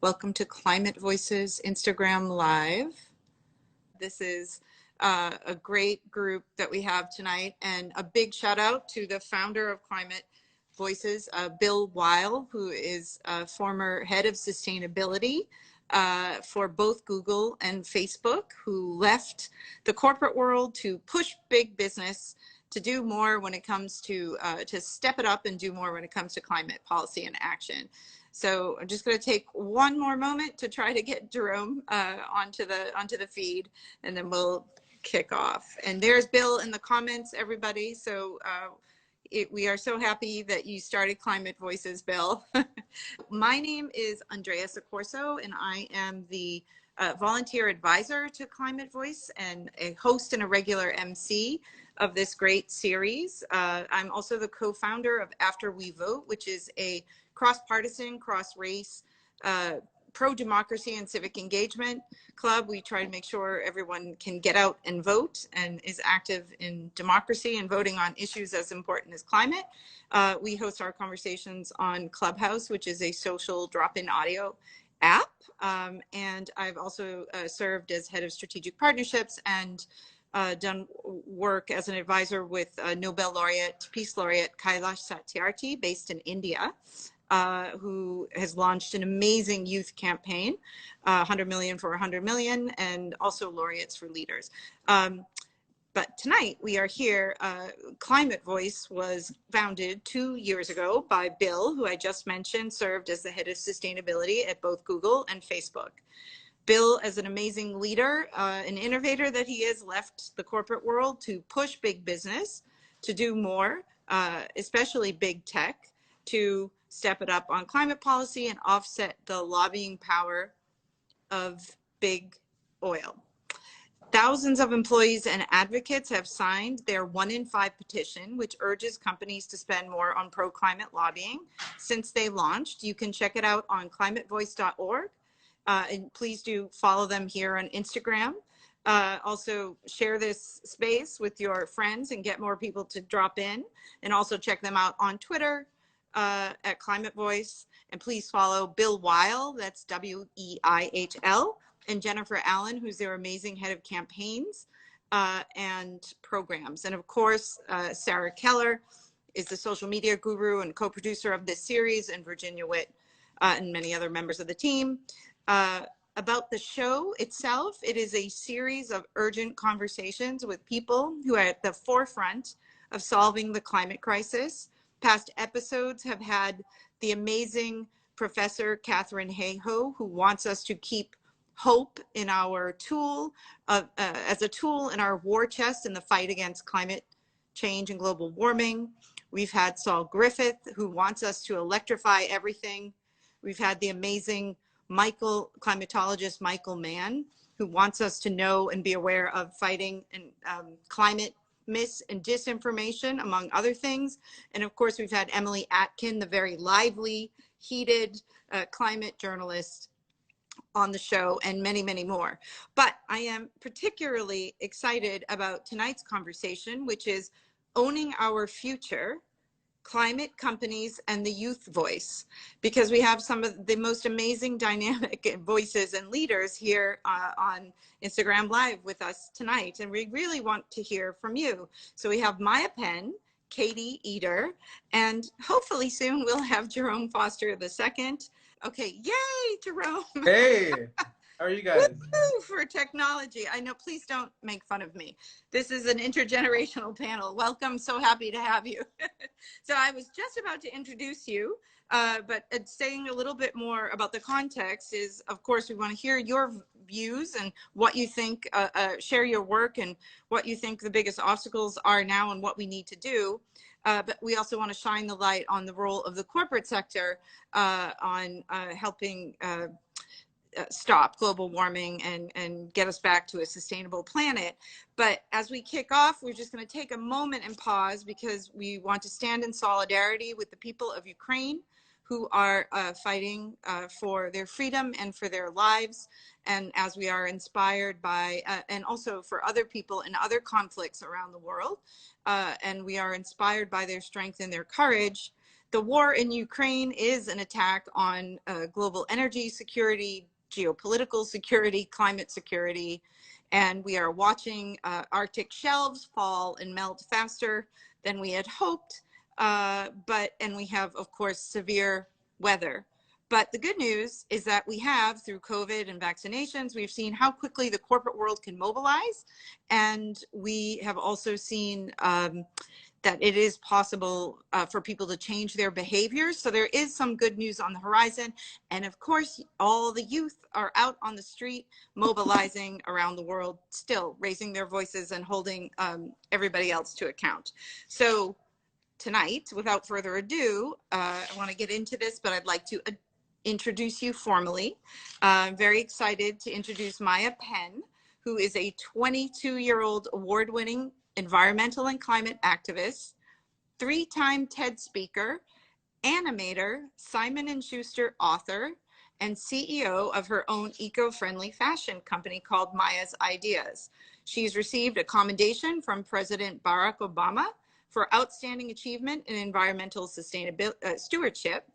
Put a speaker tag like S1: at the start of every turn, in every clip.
S1: Welcome to Climate Voices Instagram Live. This is a great group that we have tonight, and a big shout out to the founder of Climate Voices, Bill Weihl, who is a former head of sustainability for both Google and Facebook, who left the corporate world to push big business to do more when it comes to step it up and do more when it comes to climate policy and action. So I'm just going to take one more moment to try to get Jerome onto the feed, and then we'll kick off. And there's Bill in the comments, everybody. So we are so happy that you started Climate Voices, Bill. My name is Andrea Soccorso, and I am the volunteer advisor to Climate Voice and a host and a regular MC of this great series. I'm also the co-founder of After We Vote, which is a cross-partisan, cross-race, pro-democracy and civic engagement club. We try to make sure everyone can get out and vote and is active in democracy and voting on issues as important as climate. We host our conversations on Clubhouse, which is a social drop-in audio app. And I've also served as head of strategic partnerships and done work as an advisor with Nobel laureate, Peace Laureate Kailash Satyarthi, based in India, who has launched an amazing youth campaign, 100 million for 100 million, and also laureates for leaders. But tonight we are here. Climate Voice was founded 2 years ago by Bill, who I just mentioned, served as the head of sustainability at both Google and Facebook. Bill, as an amazing leader, an innovator that he is, left the corporate world to push big business to do more, especially big tech, to step it up on climate policy and offset the lobbying power of big oil. Thousands of employees and advocates have signed their 1 in 5 petition, which urges companies to spend more on pro-climate lobbying since they launched. You can check it out on climatevoice.org. And please do follow them here on Instagram. Also share this space with your friends and get more people to drop in, and also check them out on Twitter at Climate Voice. And please follow Bill Weihl, that's W-E-I-H-L, and Jennifer Allen, who's their amazing head of campaigns and programs. And of course, Sarah Keller is the social media guru and co-producer of this series, and Virginia Witt and many other members of the team. About the show itself, it is a series of urgent conversations with people who are at the forefront of solving the climate crisis. Past episodes have had the amazing Professor Katharine Hayhoe, who wants us to keep hope in our tool, as a tool in our war chest in the fight against climate change and global warming. We've had Saul Griffith, who wants us to electrify everything. We've had the amazing climatologist Michael Mann, who wants us to know and be aware of fighting and climate mis and disinformation, among other things. And of course, we've had Emily Atkin, the very lively, heated climate journalist, on the show, and many, many more. But I am particularly excited about tonight's conversation, which is owning our future, climate companies and the youth voice, because we have some of the most amazing dynamic voices and leaders here on Instagram Live with us tonight, and we really want to hear from you. So we have Maya Penn, Katie Eder, and hopefully soon we'll have Jerome Foster II. Okay, yay, Jerome.
S2: Hey, how are you guys?
S1: Woo, for technology. I know, please don't make fun of me. This is an intergenerational panel. Welcome, so happy to have you. So I was just about to introduce you, but saying a little bit more about the context is, of course, we want to hear your views and what you think, share your work and what you think the biggest obstacles are now and what we need to do. But we also want to shine the light on the role of the corporate sector on helping stop global warming and get us back to a sustainable planet. But as we kick off, we're just going to take a moment and pause, because we want to stand in solidarity with the people of Ukraine who are fighting for their freedom and for their lives. And as we are inspired by, and also for other people in other conflicts around the world, and we are inspired by their strength and their courage, the war in Ukraine is an attack on global energy security, geopolitical security, climate security, and we are watching Arctic shelves fall and melt faster than we had hoped. And we have, of course, severe weather. But the good news is that we have, through COVID and vaccinations, we've seen how quickly the corporate world can mobilize. And we have also seen that it is possible for people to change their behaviors. So there is some good news on the horizon. And of course, all the youth are out on the street, mobilizing around the world, still raising their voices and holding everybody else to account. So tonight, without further ado, I want to get into this, but I'd like to introduce you formally. I'm very excited to introduce Maya Penn, who is a 22-year-old award-winning environmental and climate activist, 3-time TED speaker, animator, Simon & Schuster author, and CEO of her own eco-friendly fashion company called Maya's Ideas. She's received a commendation from President Barack Obama for outstanding achievement in environmental sustainability stewardship.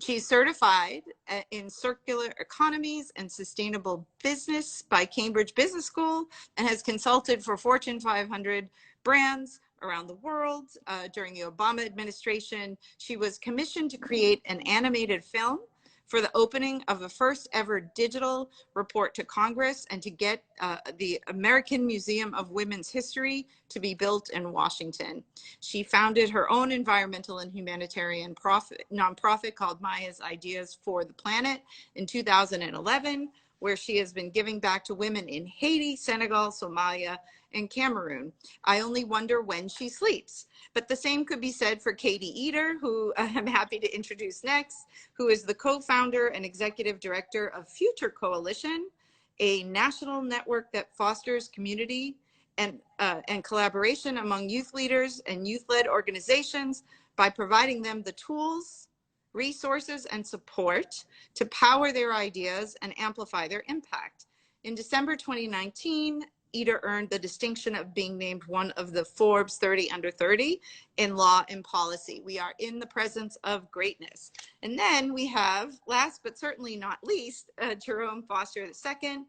S1: She's certified in circular economies and sustainable business by Cambridge Business School and has consulted for Fortune 500 brands around the world. During the Obama administration, she was commissioned to create an animated film for the opening of the first ever digital report to Congress and to get the American Museum of Women's History to be built in Washington. She founded her own environmental and humanitarian nonprofit called Maya's Ideas for the Planet in 2011, where she has been giving back to women in Haiti, Senegal, Somalia, and Cameroon. I only wonder when she sleeps. But the same could be said for Katie Eder, who I'm happy to introduce next, who is the co-founder and executive director of Future Coalition, a national network that fosters community and collaboration among youth leaders and youth-led organizations by providing them the tools, resources, and support to power their ideas and amplify their impact. In December 2019, Eder earned the distinction of being named one of the Forbes 30 Under 30 in law and policy. We are in the presence of greatness. And then we have, last but certainly not least, Jerome Foster II.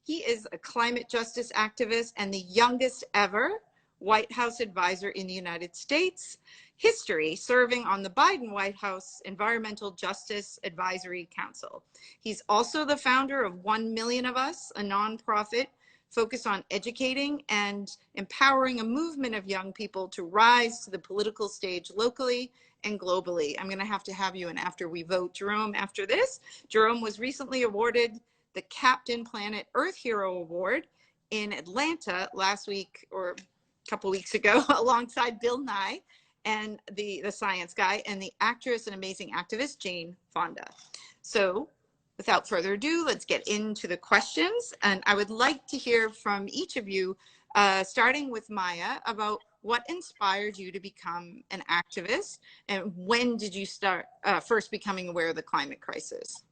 S1: He is a climate justice activist and the youngest ever White House advisor in the United States history, serving on the Biden White House Environmental Justice Advisory Council. He's also the founder of 1 Million of Us, a nonprofit focused on educating and empowering a movement of young people to rise to the political stage locally and globally. I'm going to have you in after we vote Jerome after this. Jerome was recently awarded the Captain Planet Earth Hero Award in Atlanta last week or a couple weeks ago alongside Bill Nye and the science guy and the actress and amazing activist Jane Fonda. So without further ado, let's get into the questions. And I would like to hear from each of you, starting with Maya, about what inspired you to become an activist and when did you start first becoming aware of the climate crisis?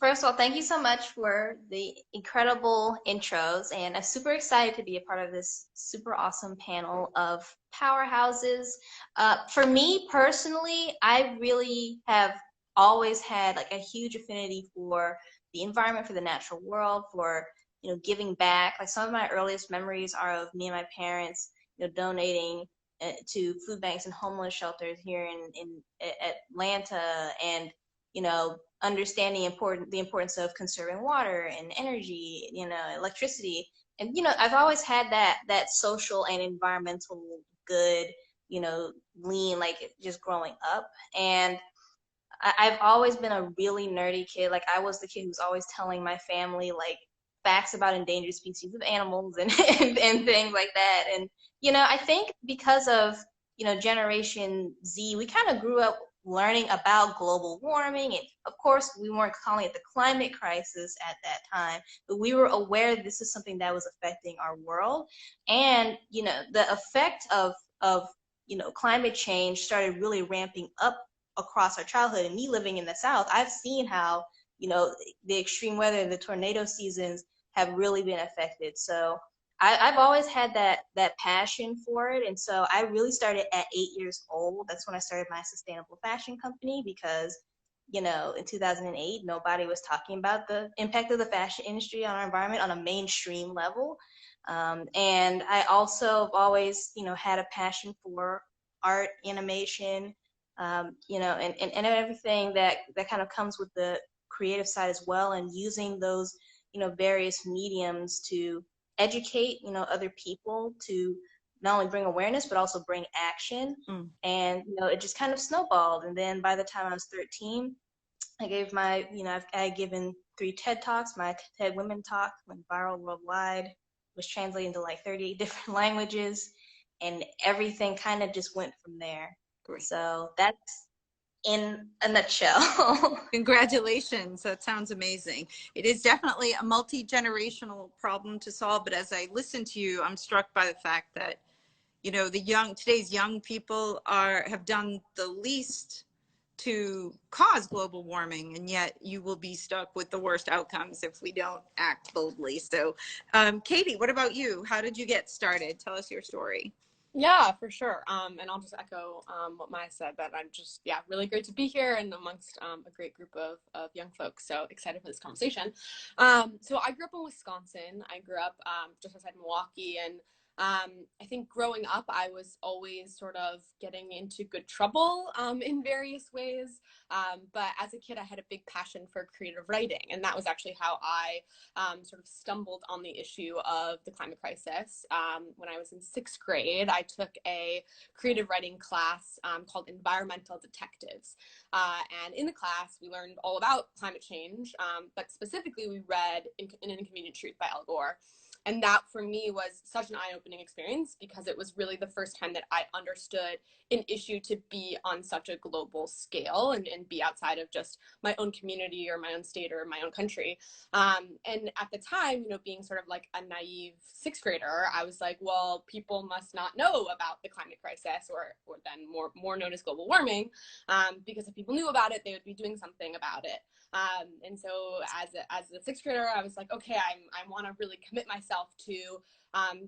S3: First of all, thank you so much for the incredible intros, and I'm super excited to be a part of this super awesome panel of powerhouses. For me personally, I really have always had like a huge affinity for the environment, for the natural world, for giving back. Like some of my earliest memories are of me and my parents donating to food banks and homeless shelters here in Atlanta, and understanding the importance of conserving water and energy, electricity. And I've always had that social and environmental good lean, like just growing up. And I've always been a really nerdy kid. Like I was the kid who's always telling my family like facts about endangered species of animals and and things like that. And I think because of Generation Z, we kind of grew up learning about global warming, and of course we weren't calling it the climate crisis at that time, but we were aware this is something that was affecting our world. And the effect of climate change started really ramping up across our childhood. And me living in the South, I've seen how the extreme weather, the tornado seasons have really been affected. So I've always had that passion for it. And so I really started at 8 years old. That's when I started my sustainable fashion company because, you know, in 2008, nobody was talking about the impact of the fashion industry on our environment on a mainstream level. And I also have always, you know, had a passion for art, animation, you know, and everything that kind of comes with the creative side as well, and using those, you know, various mediums to educate, you know, other people to not only bring awareness but also bring action. And you know, it just kind of snowballed. And then by the time I was 13, I gave my, you know, I had given 3 TED Talks. My TED Women Talk went viral worldwide, was translated into like 38 different languages, and everything kind of just went from there.
S1: Great.
S3: So that's in a nutshell.
S1: Congratulations. That sounds amazing. It is definitely a multi-generational problem to solve, but as I listen to you, I'm struck by the fact that, you know, today's young people have done the least to cause global warming, and yet you will be stuck with the worst outcomes if we don't act boldly. So, Katie, what about you? How did you get started? Tell us your story.
S4: Yeah, for sure. And I'll just echo what Maya said, that I'm just, yeah, really great to be here and amongst a great group of young folks. So excited for this conversation. So I grew up in Wisconsin. I grew up just outside Milwaukee, and I think growing up, I was always sort of getting into good trouble in various ways. But as a kid, I had a big passion for creative writing. And that was actually how I sort of stumbled on the issue of the climate crisis. When I was in 6th grade, I took a creative writing class called Environmental Detectives. And in the class, we learned all about climate change, but specifically we read An Inconvenient Truth by Al Gore. And that for me was such an eye-opening experience because it was really the first time that I understood an issue to be on such a global scale and be outside of just my own community or my own state or my own country. And at the time, you know, being sort of like a naive 6th grader, I was like, well, people must not know about the climate crisis or then more known as global warming, because if people knew about it, they would be doing something about it. And so as a 6th grader, I was like, okay, I want to really commit myself to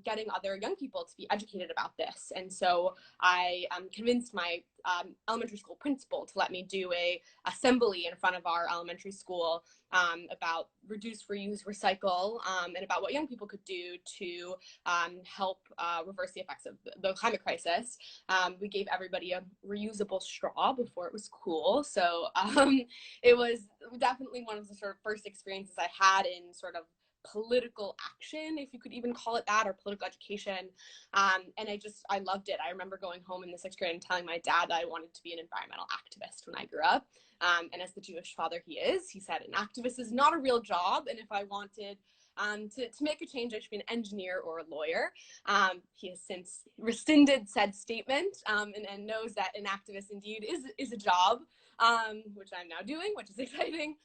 S4: getting other young people to be educated about this. And so I convinced my elementary school principal to let me do a assembly in front of our elementary school about reduce, reuse, recycle, and about what young people could do to help reverse the effects of the climate crisis. We gave everybody a reusable straw before it was cool. So it was definitely one of the sort of first experiences I had in sort of political action, if you could even call it that, or political education. And I loved it. I remember going home in the 6th grade and telling my dad that I wanted to be an environmental activist when I grew up. And as the Jewish father he is, he said, an activist is not a real job. And if I wanted to make a change, I should be an engineer or a lawyer. He has since rescinded said statement and knows that an activist indeed is a job, which I'm now doing, which is exciting.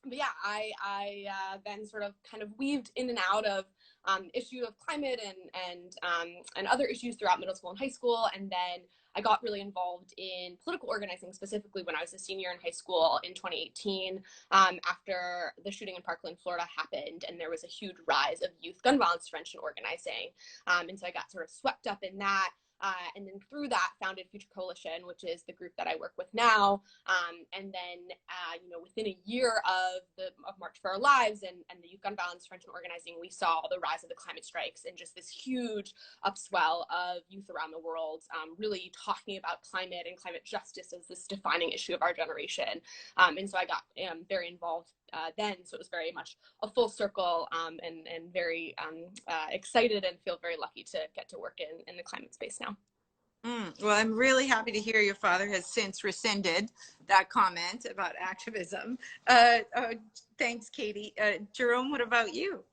S4: But yeah, I then sort of kind of weaved in and out of issue of climate and other issues throughout middle school and high school. And then I got really involved in political organizing, specifically when I was a senior in high school in 2018, after the shooting in Parkland, Florida happened, and there was a huge rise of youth gun violence prevention organizing. And so I got sort of swept up in that. And then through that founded Future Coalition, which is the group that I work with now. And then, you know, within a year of March for Our Lives and the youth gun violence prevention organizing, we saw the rise of the climate strikes and just this huge upswell of youth around the world really talking about climate and climate justice as this defining issue of our generation. And so I got very involved then. So it was very much a full circle and very excited and feel very lucky to get to work in the climate space now.
S1: Well, I'm really happy to hear your father has since rescinded that comment about activism. Thanks, Katie. Jerome, what about you?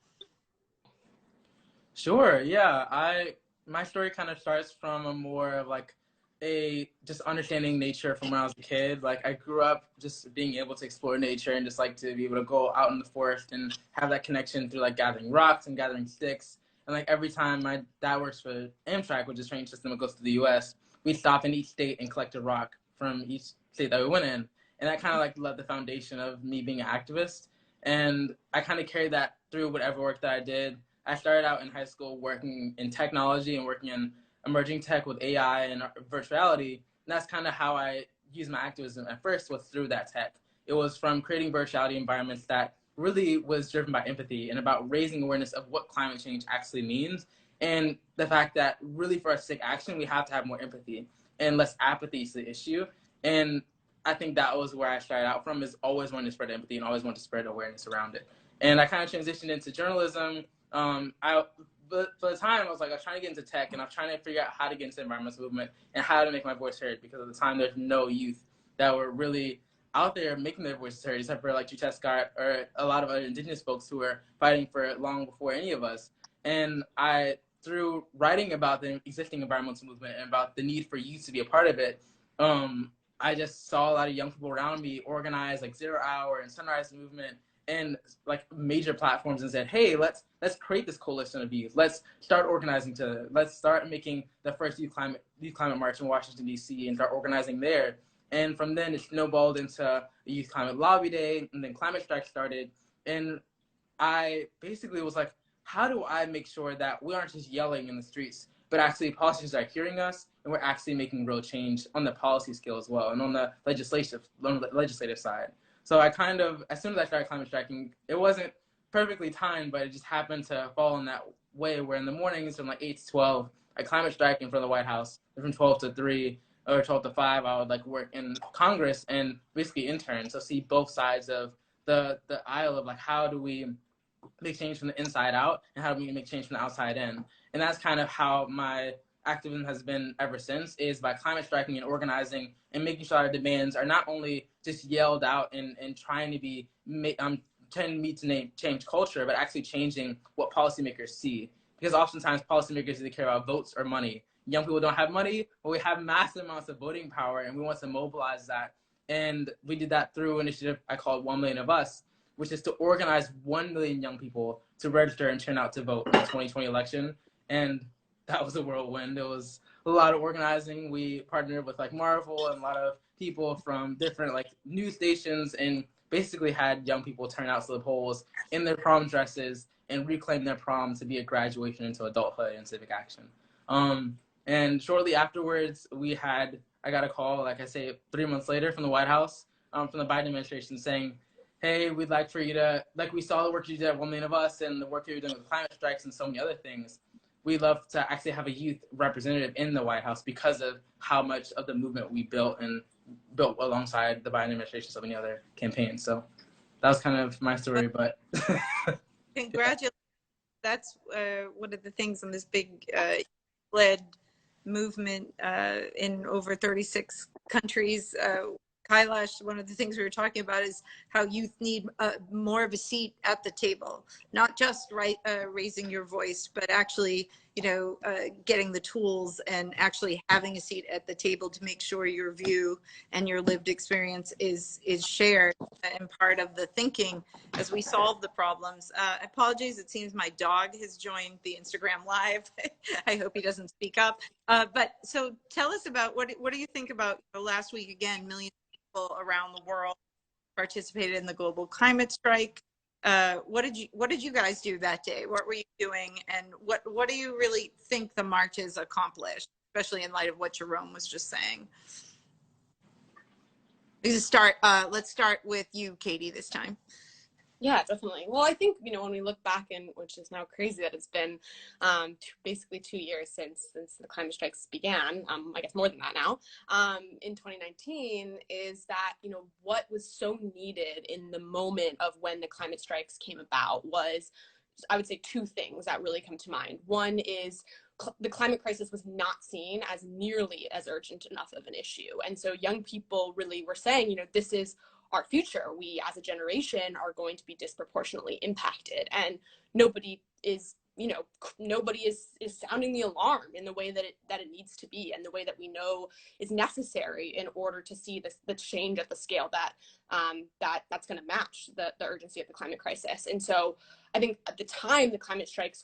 S2: Sure, yeah. My story kind of starts from a more of like just understanding nature from when I was a kid. Like I grew up just being able to explore nature and just like to be able to go out in the forest and have that connection through like gathering rocks and gathering sticks. And like every time my dad works for Amtrak, which is a train system that goes to the US, we stop in each state and collect a rock from each state that we went in. And that kind of like led the foundation of me being an activist. And I kind of carried that through whatever work that I did. I started out in high school working in technology and working in emerging tech with AI and virtuality. And that's kind of how I used my activism at first, was through that tech. It was from creating virtuality environments that really was driven by empathy and about raising awareness of what climate change actually means, and the fact that really for us to take action, we have to have more empathy and less apathy to the issue. And I think that was where I started out from, is always wanting to spread empathy and always wanting to spread awareness around it. And I kind of transitioned into journalism. But for the time, I was trying to get into tech, and I was trying to figure out how to get into the environmental movement and how to make my voice heard, because at the time there's no youth that were really out there making their voices heard, except for like Juchette Scott or a lot of other indigenous folks who were fighting for it long before any of us. And through writing about the existing environmental movement and about the need for youth to be a part of it, I just saw a lot of young people around me organize like 0 Hour and Sunrise Movement and like major platforms, and said, hey, let's create this coalition of youth. Let's start organizing let's start making the first youth climate march in Washington, D.C. and start organizing there. And from then it snowballed into a Youth Climate Lobby Day, and then Climate Strike started. And I basically was like, how do I make sure that we aren't just yelling in the streets, but actually politicians are hearing us, and we're actually making real change on the policy scale as well, and on the legislative side. So I kind of, as soon as I started climate striking, it wasn't perfectly timed, but it just happened to fall in that way, where in the mornings from like 8 to 12, I climate strike in front of the White House. And from 12 to 3 or 12 to 5, I would like work in Congress and basically intern. So see both sides of the aisle of like, how do we make change from the inside out, and how do we make change from the outside in? And that's kind of how my activism has been ever since, is by climate striking and organizing and making sure our demands are not only just yelled out and trying to be trying to meet to change culture, but actually changing what policymakers see. Because oftentimes policymakers either care about votes or money. Young people don't have money, but we have massive amounts of voting power, and we want to mobilize that. And we did that through an initiative I called 1 Million of Us, which is to organize 1 million young people to register and turn out to vote in the 2020 election. And that was a whirlwind. It was a lot of organizing. We partnered with like Marvel and a lot of people from different like news stations, and basically had young people turn out to the polls in their prom dresses and reclaim their prom to be a graduation into adulthood and civic action. And shortly afterwards, I got a call, like I say, 3 months later from the White House, from the Biden administration, saying, hey, we'd like for you to, like, we saw the work you did at 1 Million of Us and the work you're doing with climate strikes and so many other things. We'd love to actually have a youth representative in the White House because of how much of the movement we built alongside the Biden administration, so many other campaigns. So that was kind of my story, but.
S1: Congratulations. That's one of the things in this big led movement in over 36 countries. Kailash, one of the things we were talking about is how youth need more of a seat at the table, not just raising your voice, but actually, getting the tools and actually having a seat at the table to make sure your view and your lived experience is shared and part of the thinking as we solve the problems. Apologies, it seems my dog has joined the Instagram Live. I hope he doesn't speak up. But so tell us about what do you think about last week, again, millions around the world participated in the global climate strike. What did you guys do that day? What were you doing, and what do you really think the marches accomplished, especially in light of what Jerome was just saying? Let's start with you, Katie, this time.
S4: Yeah, definitely. Well, I think, when we look back, and which is now crazy that it's been basically 2 years since the climate strikes began, I guess more than that now, in 2019, is that, what was so needed in the moment of when the climate strikes came about was, I would say, two things that really come to mind. One is the climate crisis was not seen as nearly as urgent enough of an issue. And so young people really were saying, this is our future. We as a generation are going to be disproportionately impacted, and nobody is sounding the alarm in the way that it needs to be, and the way that we know is necessary in order to see the change at the scale that's going to match the urgency of the climate crisis. And so I think at the time the climate strikes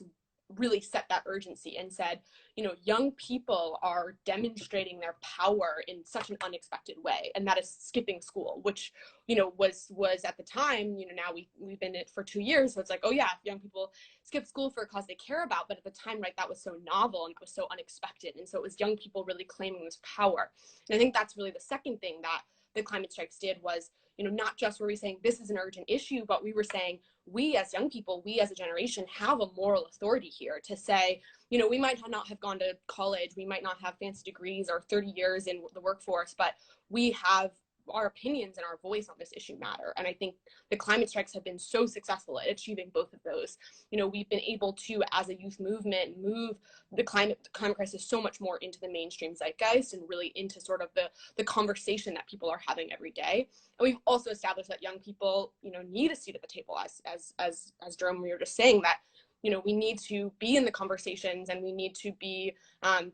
S4: really set that urgency and said, you know, young people are demonstrating their power in such an unexpected way, and that is skipping school, which, you know, was at the time, you know, now we've been in it for 2 years, so it's like, oh yeah, young people skip school for a cause they care about, but at the time, right, that was so novel and it was so unexpected, and so it was young people really claiming this power. And I think that's really the second thing that the climate strikes did was, you know, not just were we saying this is an urgent issue, but we were saying we as young people, we as a generation have a moral authority here to say, you know, we might not have gone to college, we might not have fancy degrees or 30 years in the workforce, but we have our opinions and our voice on this issue matter. And I think the climate strikes have been so successful at achieving both of those. You know, we've been able to, as a youth movement, move the climate crisis so much more into the mainstream zeitgeist and really into sort of the conversation that people are having every day. And we've also established that young people, you know, need a seat at the table, as Jerome, we were just saying, that, you know, we need to be in the conversations and we need to be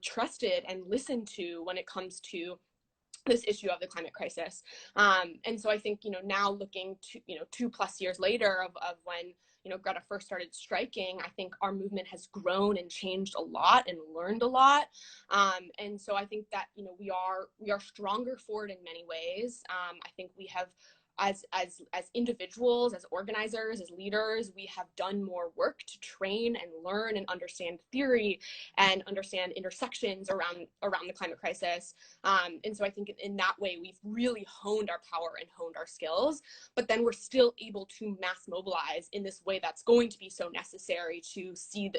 S4: trusted and listened to when it comes to this issue of the climate crisis. And so I think, you know, now looking to, you know, 2+ years later of when, you know, Greta first started striking, I think our movement has grown and changed a lot and learned a lot. And so I think that, you know, we are stronger for it in many ways. I think we have, as individuals, as organizers, as leaders, we have done more work to train and learn and understand theory and understand intersections around the climate crisis. And so I think in that way, we've really honed our power and honed our skills, but then we're still able to mass mobilize in this way that's going to be so necessary to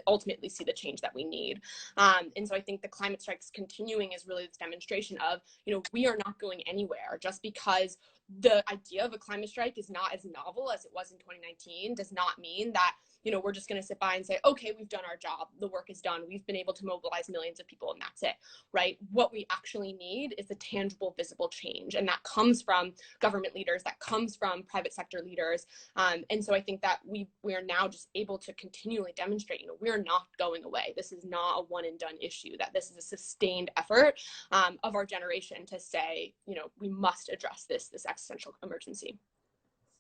S4: ultimately see the change that we need. And so I think the climate strikes continuing is really this demonstration of, you know, we are not going anywhere. Just because the idea of a climate strike is not as novel as it was in 2019 does not mean that, you know, we're just going to sit by and say, okay, we've done our job, the work is done, we've been able to mobilize millions of people, and that's it, right? What we actually need is a tangible, visible change, and that comes from government leaders, that comes from private sector leaders. And so I think that we are now just able to continually demonstrate, you know, we're not going away. This is not a one and done issue, that this is a sustained effort of our generation to say, you know, we must address this existential emergency.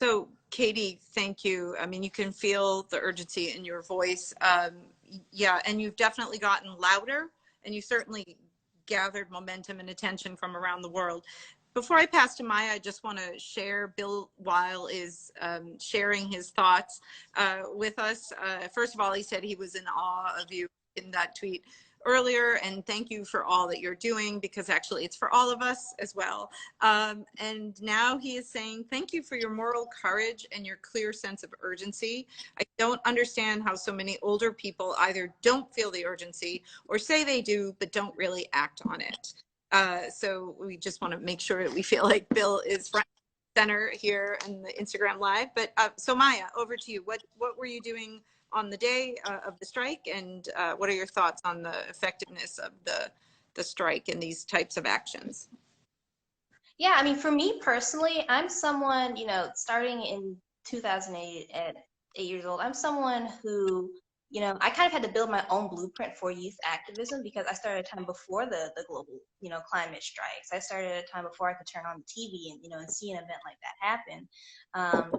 S1: So, Katie, thank you. I mean, you can feel the urgency in your voice. Yeah, and you've definitely gotten louder, and you certainly gathered momentum and attention from around the world. Before I pass to Maya, I just want to share, Bill Weihl is sharing his thoughts with us. First of all, he said he was in awe of you in that tweet earlier, and thank you for all that you're doing, because actually it's for all of us as well. And now he is saying, thank you for your moral courage and your clear sense of urgency. I don't understand how so many older people either don't feel the urgency or say they do, but don't really act on it. So we just want to make sure that we feel like Bill is front and center here in the Instagram Live. But so Maya, over to you. What were you doing on the day of the strike, and what are your thoughts on the effectiveness of the strike and these types of actions?
S3: Yeah, I mean, for me personally, I'm someone, you know, starting in 2008 at 8 years old, I'm someone who, you know, I kind of had to build my own blueprint for youth activism, because I started a time before the global, you know, climate strikes. I started at a time before I could turn on the TV and, you know, and see an event like that happen.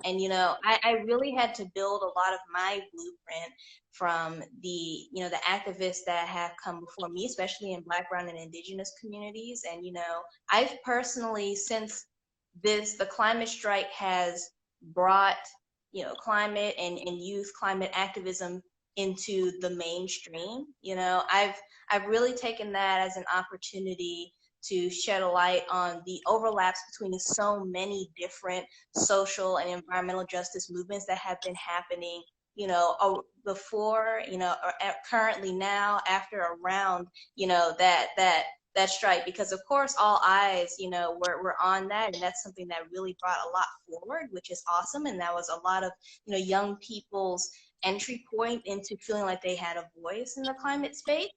S3: And, you know, I really had to build a lot of my blueprint from the, you know, the activists that have come before me, especially in Black, Brown, and Indigenous communities. And, you know, I've personally, since the climate strike has brought, you know, climate and youth climate activism into the mainstream, you know, I've really taken that as an opportunity to shed a light on the overlaps between so many different social and environmental justice movements that have been happening, you know, before, you know, or currently now, after, around, you know, that strike, because of course all eyes, you know, were on that, and that's something that really brought a lot forward, which is awesome. And that was a lot of, you know, young people's entry point into feeling like they had a voice in the climate space.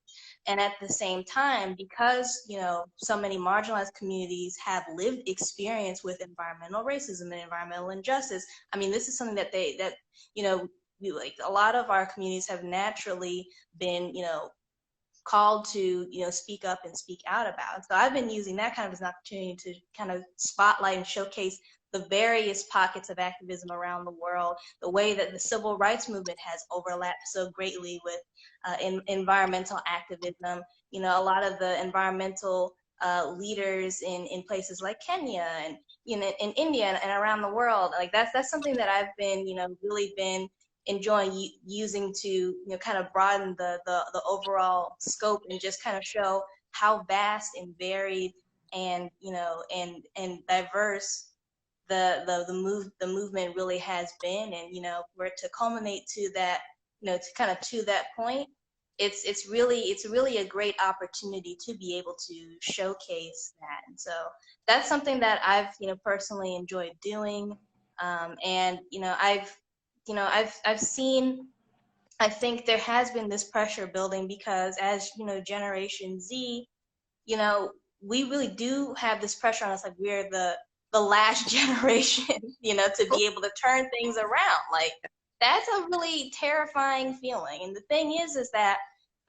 S3: And at the same time, because, you know, so many marginalized communities have lived experience with environmental racism and environmental injustice, I mean, this is something that you know, like a lot of our communities have naturally been, you know, called to, you know, speak up and speak out about. So I've been using that kind of as an opportunity to kind of spotlight and showcase the various pockets of activism around the world, the way that the civil rights movement has overlapped so greatly with environmental activism. You know, a lot of the environmental leaders in places like Kenya and, you know, in India and around the world, like that's something that I've been, you know, really been enjoying using to, you know, kind of broaden the overall scope and just kind of show how vast and varied and, you know, and diverse the movement really has been. And, you know, for it to culminate to that, you know, to kind of to that point, it's really a great opportunity to be able to showcase that. And so that's something that I've, you know, personally enjoyed doing. And, you know, I've seen, I think there has been this pressure building because, as you know, Generation Z, you know, we really do have this pressure on us, like we're the last generation, you know, to be able to turn things around. Like, that's a really terrifying feeling. And the thing is that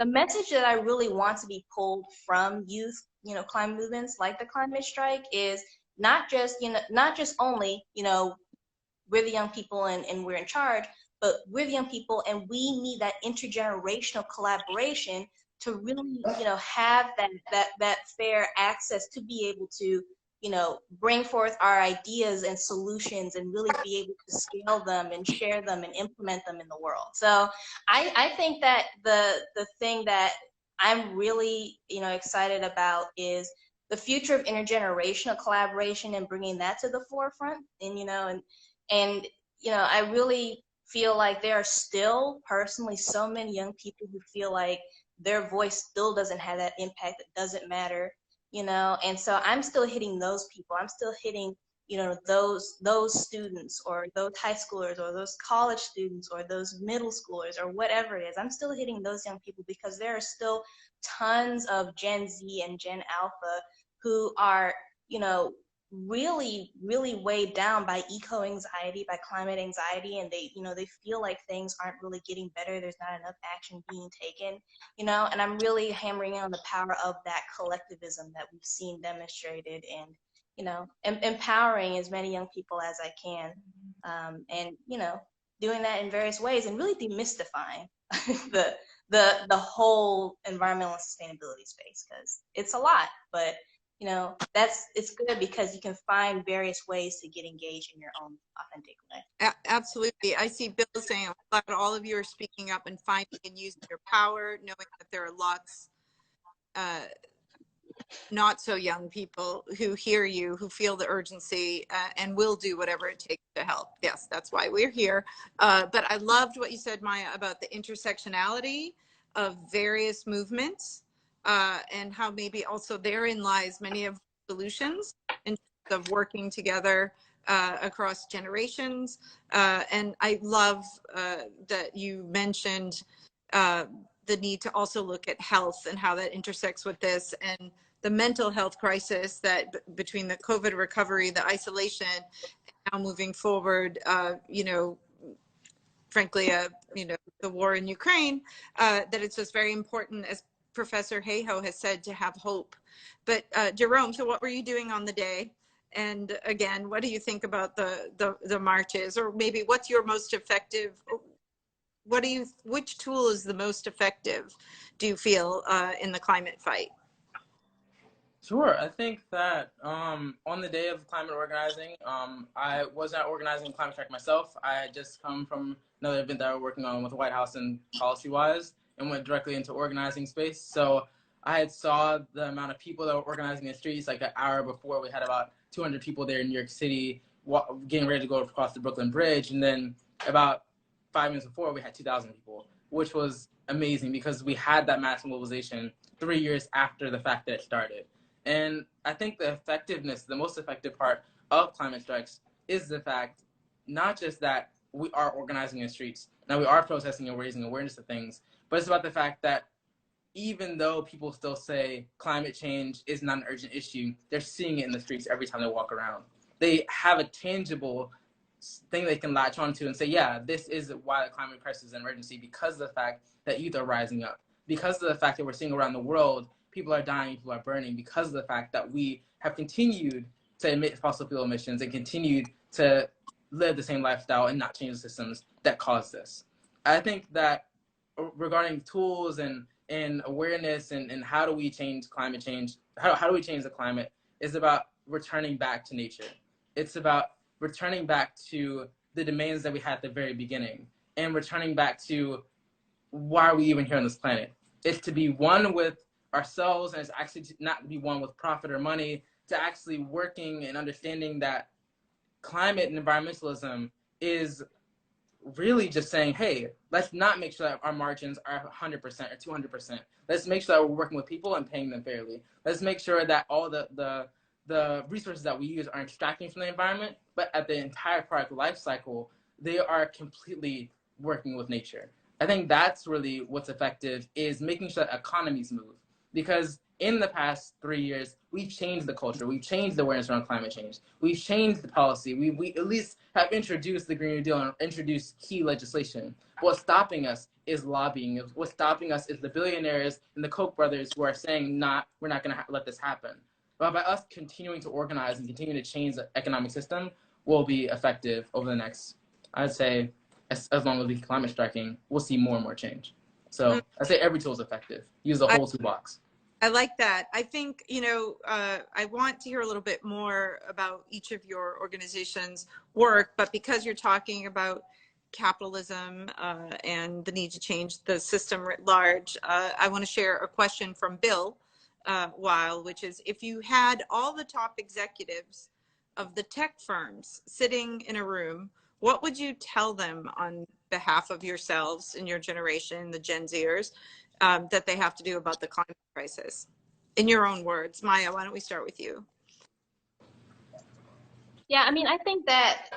S3: the message that I really want to be pulled from youth, you know, climate movements like the climate strike is not just, you know, not just only, you know, we're the young people and we're in charge, but we're the young people and we need that intergenerational collaboration to really, you know, have that fair access to be able to, you know, bring forth our ideas and solutions and really be able to scale them and share them and implement them in the world. So I think that the thing that I'm really, you know, excited about is the future of intergenerational collaboration and bringing that to the forefront. And, you know, and, you know, I really feel like there are still personally so many young people who feel like their voice still doesn't have that impact. It doesn't matter, you know. And so I'm still hitting those people. I'm still hitting, you know, those students or those high schoolers or those college students or those middle schoolers or whatever it is. I'm still hitting those young people because there are still tons of Gen Z and Gen Alpha who are, you know, really weighed down by eco anxiety, by climate anxiety, and they, you know, they feel like things aren't really getting better. There's not enough action being taken, you know. And I'm really hammering on the power of that collectivism that we've seen demonstrated, and, you know, empowering as many young people as I can, and, you know, doing that in various ways and really demystifying the whole environmental and sustainability space, because it's a lot. But, you know, it's good because you can find various ways to get engaged in your own authentic way.
S1: Absolutely. I see Bill saying, I'm glad all of you are speaking up and finding and using your power, knowing that there are lots not so young people who hear you, who feel the urgency, and will do whatever it takes to help. Yes, that's why we're here. But I loved what you said, Maya, about the intersectionality of various movements, and how maybe also therein lies many of the solutions in terms of working together across generations. And I love that you mentioned the need to also look at health and how that intersects with this, and the mental health crisis that between the COVID recovery, the isolation, now moving forward, you know, frankly, you know, the war in Ukraine, that it's just very important, as Professor Hayhoe has said, to have hope. But Jerome, so what were you doing on the day? And again, what do you think about the marches, or maybe what's your most effective? Which tool is the most effective, do you feel, in the climate fight?
S2: Sure. I think that on the day of climate organizing, I was not organizing climate strike myself. I had just come from another event that we're working on with the White House and policy-wise, and went directly into organizing space. So I had saw the amount of people that were organizing in the streets. Like an hour before, we had about 200 people there in New York City getting ready to go across the Brooklyn Bridge. And then about 5 minutes before, we had 2,000 people, which was amazing because we had that mass mobilization 3 years after the fact that it started. And I think the effectiveness, the most effective part of climate strikes is the fact, not just that we are organizing in the streets, now we are protesting and raising awareness of things, but it's about the fact that even though people still say climate change is not an urgent issue, they're seeing it in the streets every time they walk around. They have a tangible thing they can latch onto and say, yeah, this is why the climate crisis is an emergency, because of the fact that youth are rising up, because of the fact that we're seeing around the world people are dying, people are burning, because of the fact that we have continued to emit fossil fuel emissions and continued to live the same lifestyle and not change the systems that cause this. I think that regarding tools and awareness and how do we change climate change, how do we change the climate, is about returning back to nature. It's about returning back to the domains that we had at the very beginning and returning back to why are we even here on this planet. It's to be one with ourselves, and it's actually to not be one with profit or money, to actually working and understanding that climate and environmentalism is really just saying, hey, let's not make sure that our margins are 100% or 200%. Let's make sure that we're working with people and paying them fairly. Let's make sure that all the resources that we use are extracting from the environment, but at the entire product life cycle, they are completely working with nature. I think that's really what's effective, is making sure that economies move. Because in the past 3 years, we've changed the culture. We've changed the awareness around climate change. We've changed the policy. We at least have introduced the Green New Deal and introduced key legislation. What's stopping us is lobbying. What's stopping us is the billionaires and the Koch brothers who are saying, we're not going to let this happen. But by us continuing to organize and continue to change the economic system, will be effective over the next, I'd say, as long as we keep climate striking, we'll see more and more change. So I say every tool is effective. Use the whole toolbox.
S1: I like that. I think, I want to hear a little bit more about each of your organizations' work, but because you're talking about capitalism and the need to change the system writ large, I want to share a question from Bill Weihl, which is, if you had all the top executives of the tech firms sitting in a room, what would you tell them on behalf of yourselves and your generation, the Gen Zers, that they have to do about the climate crisis? In your own words. Maya, why don't we start with you?
S3: Yeah, I mean, I think that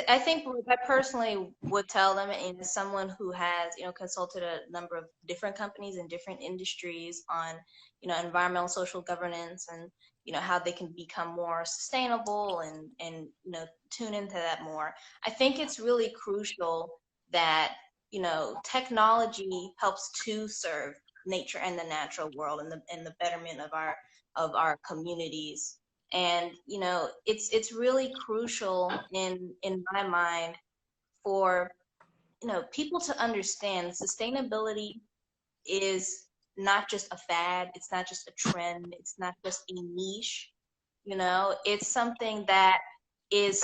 S3: I think what I personally would tell them, and as someone who has, consulted a number of different companies in different industries on, environmental social governance and, how they can become more sustainable and tune into that more. I think it's really crucial that, technology helps to serve nature and the natural world and the betterment of our communities. And it's really crucial in my mind for people to understand sustainability is not just a fad, it's not just a trend, it's not just a niche. It's something that is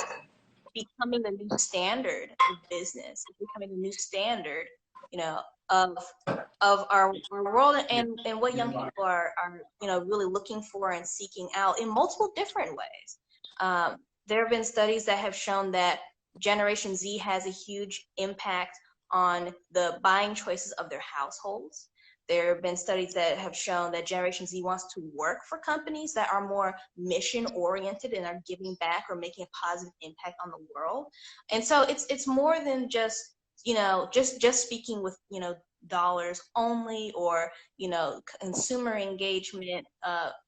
S3: becoming the new standard of business. It's becoming the new standard, of our world, and what young people are really looking for and seeking out in multiple different ways. There have been studies that have shown that Generation Z has a huge impact on the buying choices of their households. There have been studies that have shown that Generation Z wants to work for companies that are more mission oriented and are giving back or making a positive impact on the world. And so it's more than just just speaking with dollars only, or consumer engagement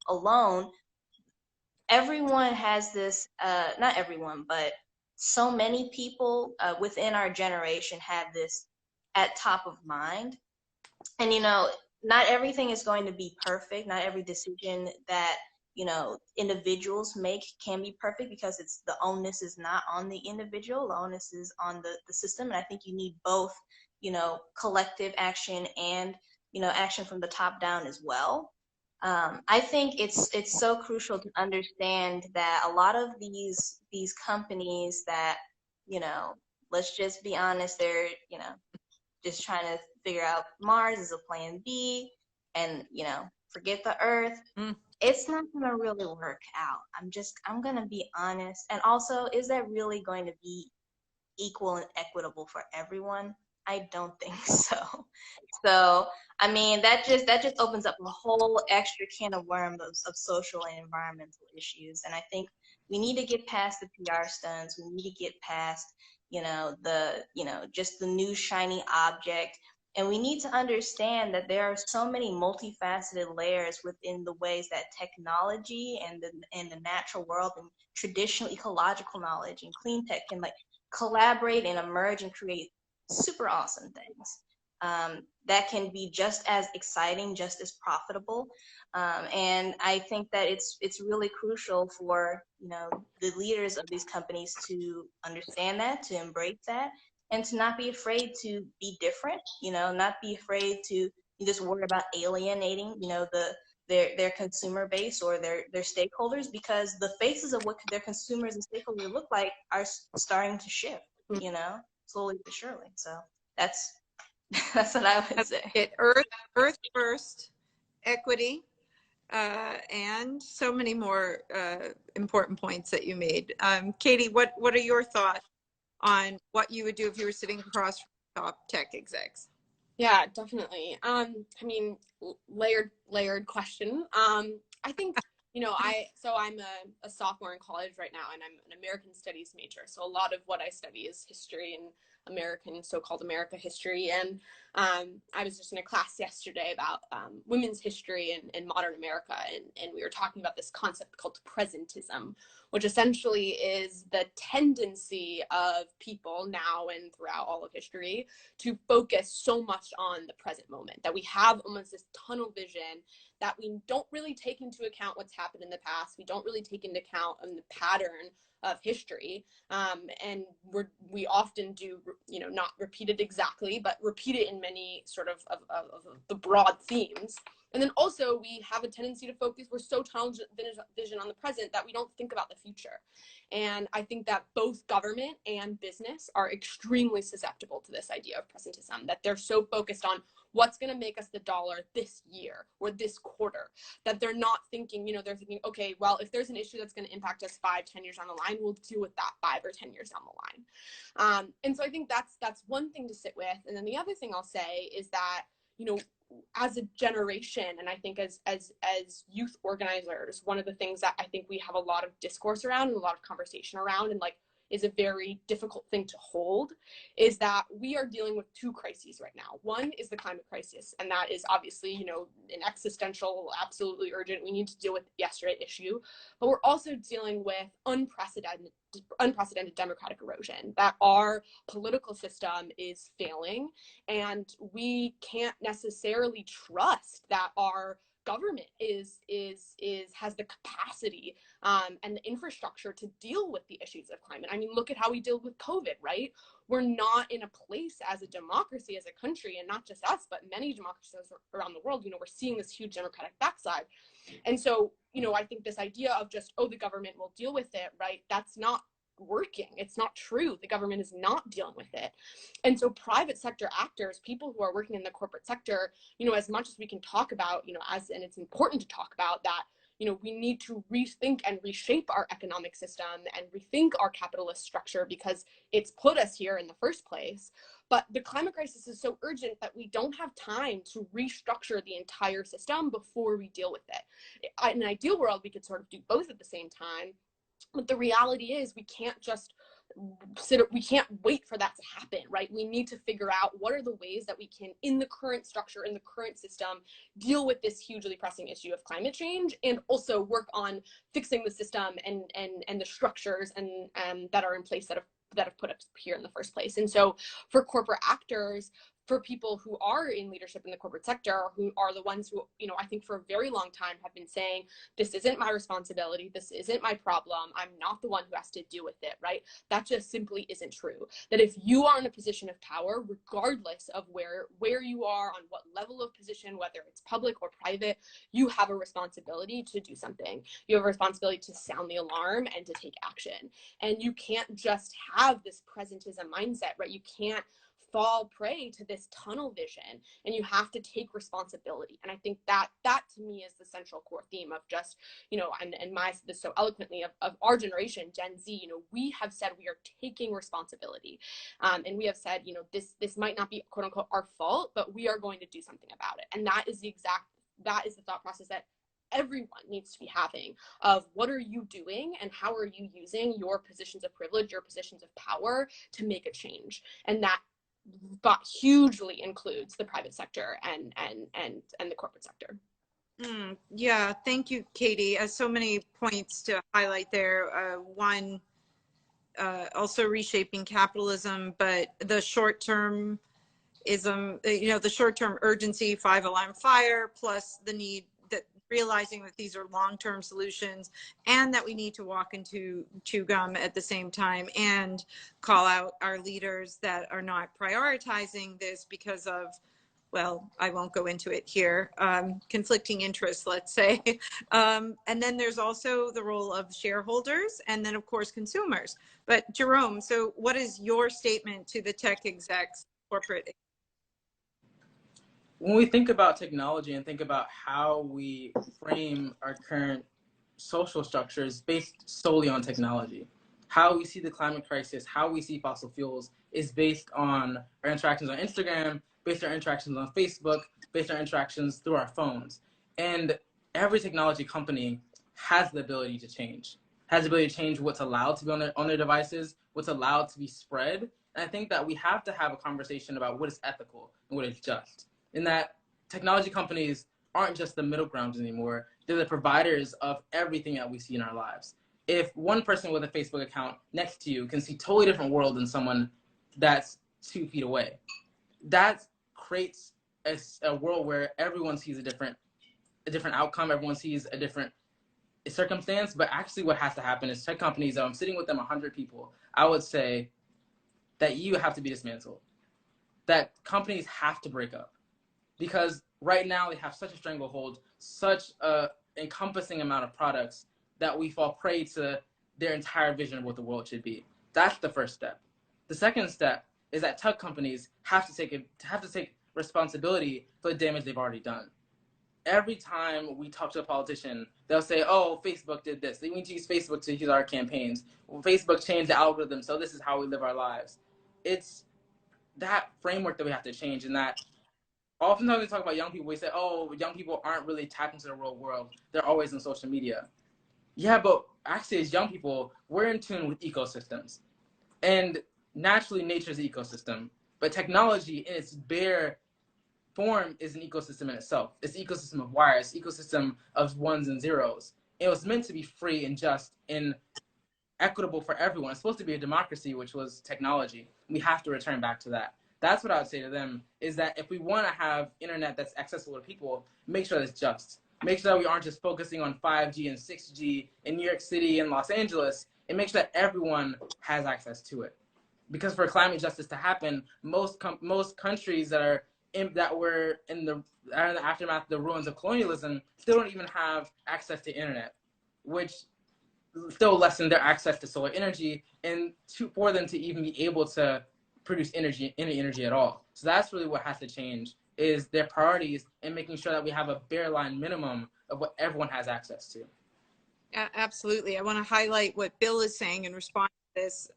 S3: alone. Everyone has this, not everyone, but so many people within our generation have this at top of mind. And not everything is going to be perfect. Not every decision that individuals make can be perfect, because the onus is not on the individual. The onus is on the system. And I think you need both collective action and action from the top down as well. I think it's so crucial to understand that a lot of these companies that let's just be honest, they're just trying to figure out Mars as a plan B, and forget the Earth. It's not going to really work out. I'm going to be honest. And also, is that really going to be equal and equitable for everyone? I don't think so. So, I mean, that just opens up a whole extra can of worms of social and environmental issues. And I think we need to get past the PR stunts. We need to get past, just the new shiny object. And we need to understand that there are so many multifaceted layers within the ways that technology and the natural world and traditional ecological knowledge and clean tech can collaborate and emerge and create super awesome things. that can be just as exciting, just as profitable. And I think that it's really crucial for, you know, the leaders of these companies to understand that, to embrace that, and to not be afraid to be different, you know, not be afraid to just worry about alienating, you know, their consumer base or their stakeholders, because the faces of what their consumers and stakeholders look like are starting to shift, you know, slowly but surely. So that's what I would say.
S1: Earth first, equity, and so many more important points that you made. Katie, what are your thoughts on what you would do if you were sitting across from top tech execs?
S4: Yeah, definitely. I mean, layered question. I think, you know, I'm a sophomore in college right now, and I'm an American Studies major. So a lot of what I study is history and so-called America history. And I was just in a class yesterday about women's history in modern America, and we were talking about this concept called presentism, which essentially is the tendency of people now and throughout all of history to focus so much on the present moment, that we have almost this tunnel vision, that we don't really take into account what's happened in the past. We don't really take into account the pattern of history. And we often do, you know, not repeat it exactly, but repeat it in many sort of the broad themes. And then also we have a tendency to focus, we're so tunnel vision on the present that we don't think about the future. And I think that both government and business are extremely susceptible to this idea of presentism, that they're so focused on what's going to make us the dollar this year or this quarter, that they're not thinking, you know, they're thinking, okay, well, if there's an issue that's going to impact us 5-10 years down the line, we'll deal with that 5 or 10 years down the line. And so I think that's one thing to sit with. And then the other thing I'll say is that, you know, as a generation, and I think as youth organizers, one of the things that I think we have a lot of discourse around and a lot of conversation around, and like is a very difficult thing to hold, is that we are dealing with 2 crises right now. One is the climate crisis, and that is obviously, you know, an existential, absolutely urgent, we need to deal with yesterday issue. But we're also dealing with unprecedented democratic erosion, that our political system is failing, and we can't necessarily trust that our government has the capacity and the infrastructure to deal with the issues of climate. I mean, look at how we deal with COVID, right? We're not in a place as a democracy, as a country, and not just us, but many democracies around the world, you know, we're seeing this huge democratic backslide. And so, you know, I think this idea of just, oh, the government will deal with it, right? That's not working. It's not true. The government is not dealing with it. And so private sector actors, people who are working in the corporate sector, you know, as much as we can talk about, you know, and it's important to talk about that, you know, we need to rethink and reshape our economic system and rethink our capitalist structure, because it's put us here in the first place. But the climate crisis is so urgent that we don't have time to restructure the entire system before we deal with it. In an ideal world, we could sort of do both at the same time. But the reality is we can't just we can't wait for that to happen, right? We need to figure out what are the ways that we can, in the current structure, in the current system, deal with this hugely pressing issue of climate change, and also work on fixing the system and the structures and that are in place that have put us here in the first place. And so for corporate actors, for people who are in leadership in the corporate sector, who are the ones who, you know, I think for a very long time have been saying, this isn't my responsibility, this isn't my problem, I'm not the one who has to deal with it, right? That just simply isn't true. That if you are in a position of power, regardless of where you are, on what level of position, whether it's public or private, you have a responsibility to do something. You have a responsibility to sound the alarm and to take action. And you can't just have this presentism mindset, right? You can't fall prey to this tunnel vision, and you have to take responsibility. And I think that to me is the central core theme of just, you know, and Maya said this so eloquently, of our generation, Gen Z, you know, we have said we are taking responsibility. And we have said, you know, this might not be quote unquote our fault, but we are going to do something about it. And that is the thought process that everyone needs to be having, of what are you doing and how are you using your positions of privilege, your positions of power to make a change. And that hugely includes the private sector and the corporate sector.
S1: Yeah, thank you, Katie. So many points to highlight there. One, also reshaping capitalism, but the short-term ism, you know, the short-term urgency, 5-alarm fire, plus the need that realizing that these are long-term solutions and that we need to walk into chew gum at the same time and call out our leaders that are not prioritizing this because of, well, I won't go into it here, conflicting interests, let's say. And then there's also the role of shareholders and then, of course, consumers. But Jerome, so what is your statement to the tech execs, corporate?
S2: When we think about technology and think about how we frame our current social structures based solely on technology, how we see the climate crisis, how we see fossil fuels is based on our interactions on Instagram, based on our interactions on Facebook, based on our interactions through our phones. And every technology company has the ability to change, has the ability to change what's allowed to be on their devices, what's allowed to be spread. And I think that we have to have a conversation about what is ethical and what is just. In that technology companies aren't just the middle grounds anymore. They're the providers of everything that we see in our lives. If one person with a Facebook account next to you can see a totally different world than someone that's 2 feet away, that creates a world where everyone sees a different outcome, everyone sees a different circumstance. But actually what has to happen is tech companies, I'm sitting with them 100 people, I would say that you have to be dismantled, that companies have to break up. Because right now they have such a stranglehold, such a encompassing amount of products that we fall prey to their entire vision of what the world should be. That's the first step. The second step is that tech companies have to take responsibility for the damage they've already done. Every time we talk to a politician, they'll say, "Oh, Facebook did this. We need to use Facebook to use our campaigns. Well, Facebook changed the algorithm, so this is how we live our lives." It's that framework that we have to change, and that oftentimes we talk about young people, we say, "Oh, young people aren't really tapped into the real world. They're always on social media." Yeah, but actually as young people, we're in tune with ecosystems. And naturally nature is an ecosystem. But technology in its bare form is an ecosystem in itself. It's an ecosystem of wires, an ecosystem of ones and zeros. It was meant to be free and just and equitable for everyone. It's supposed to be a democracy, which was technology. We have to return back to that. That's what I would say to them, is that if we want to have internet that's accessible to people, make sure that it's just. Make sure that we aren't just focusing on 5G and 6G in New York City and Los Angeles, and make sure that everyone has access to it. Because for climate justice to happen, most countries that were in the aftermath of the ruins of colonialism still don't even have access to internet, which still lessen their access to solar energy, and for them to even be able to produce any energy at all. So that's really what has to change, is their priorities and making sure that we have a bare line minimum of what everyone has access to.
S1: Absolutely. I want to highlight what Bill is saying in response to this.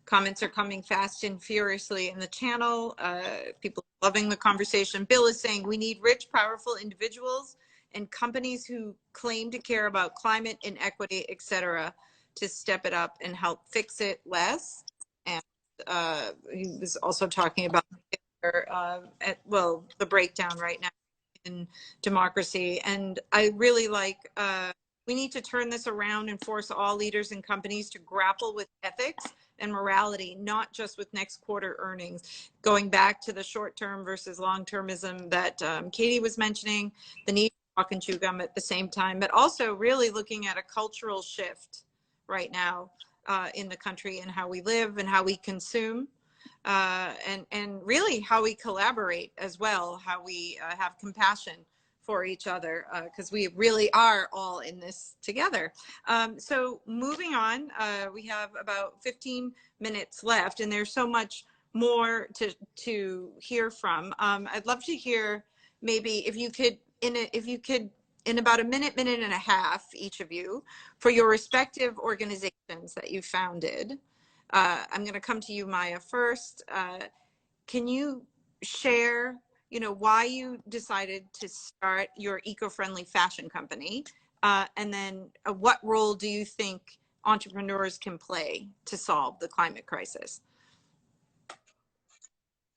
S1: Comments are coming fast and furiously in the channel. People are loving the conversation. Bill is saying we need rich, powerful individuals and companies who claim to care about climate inequity, etc., to step it up and help fix it less. And he was also talking about the breakdown right now in democracy. And I really like, we need to turn this around and force all leaders and companies to grapple with ethics and morality, not just with next quarter earnings. Going back to the short-term versus long-termism that Katie was mentioning, the need to walk and chew gum at the same time, but also really looking at a cultural shift right now in the country and how we live and how we consume. And really how we collaborate as well, how we have compassion for each other, because we really are all in this together. So moving on, we have about 15 minutes left, and there's so much more to hear from. I'd love to hear maybe if you could in about a minute and a half, each of you, for your respective organizations that you founded. I'm going to come to you, Maya, first. Can you share, why you decided to start your eco-friendly fashion company? And then what role do you think entrepreneurs can play to solve the climate crisis?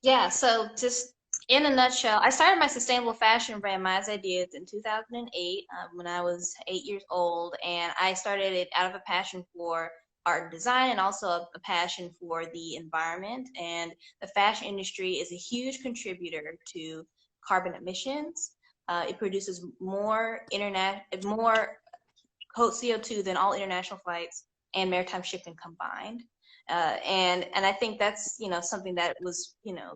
S3: Yeah, so just in a nutshell, I started my sustainable fashion brand, Maya's Ideas, in 2008 when I was 8 years old, and I started it out of a passion for art and design, and also a passion for the environment. And the fashion industry is a huge contributor to carbon emissions. It produces more CO2 than all international flights and maritime shipping combined. And I think that's, you know, something that was, you know,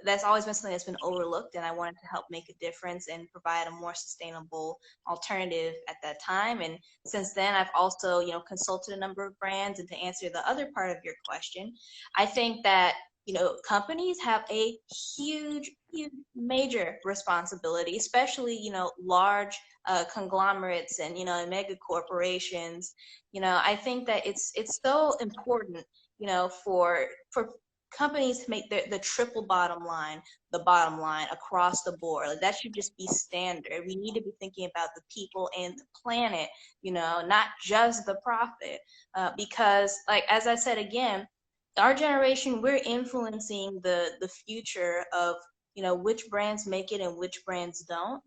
S3: that's always been something that's been overlooked, and I wanted to help make a difference and provide a more sustainable alternative at that time. And since then, I've also, you know, consulted a number of brands. And to answer the other part of your question, I think that, you know, companies have a huge, major responsibility, especially, you know, large conglomerates and, you know, mega corporations. You know, I think that it's so important, you know, for companies to make the triple bottom line, the bottom line across the board. Like, that should just be standard. We need to be thinking about the people and the planet, you know, not just the profit. Because, like, as I said again, our generation, we're influencing the future of, you know, which brands make it and which brands don't.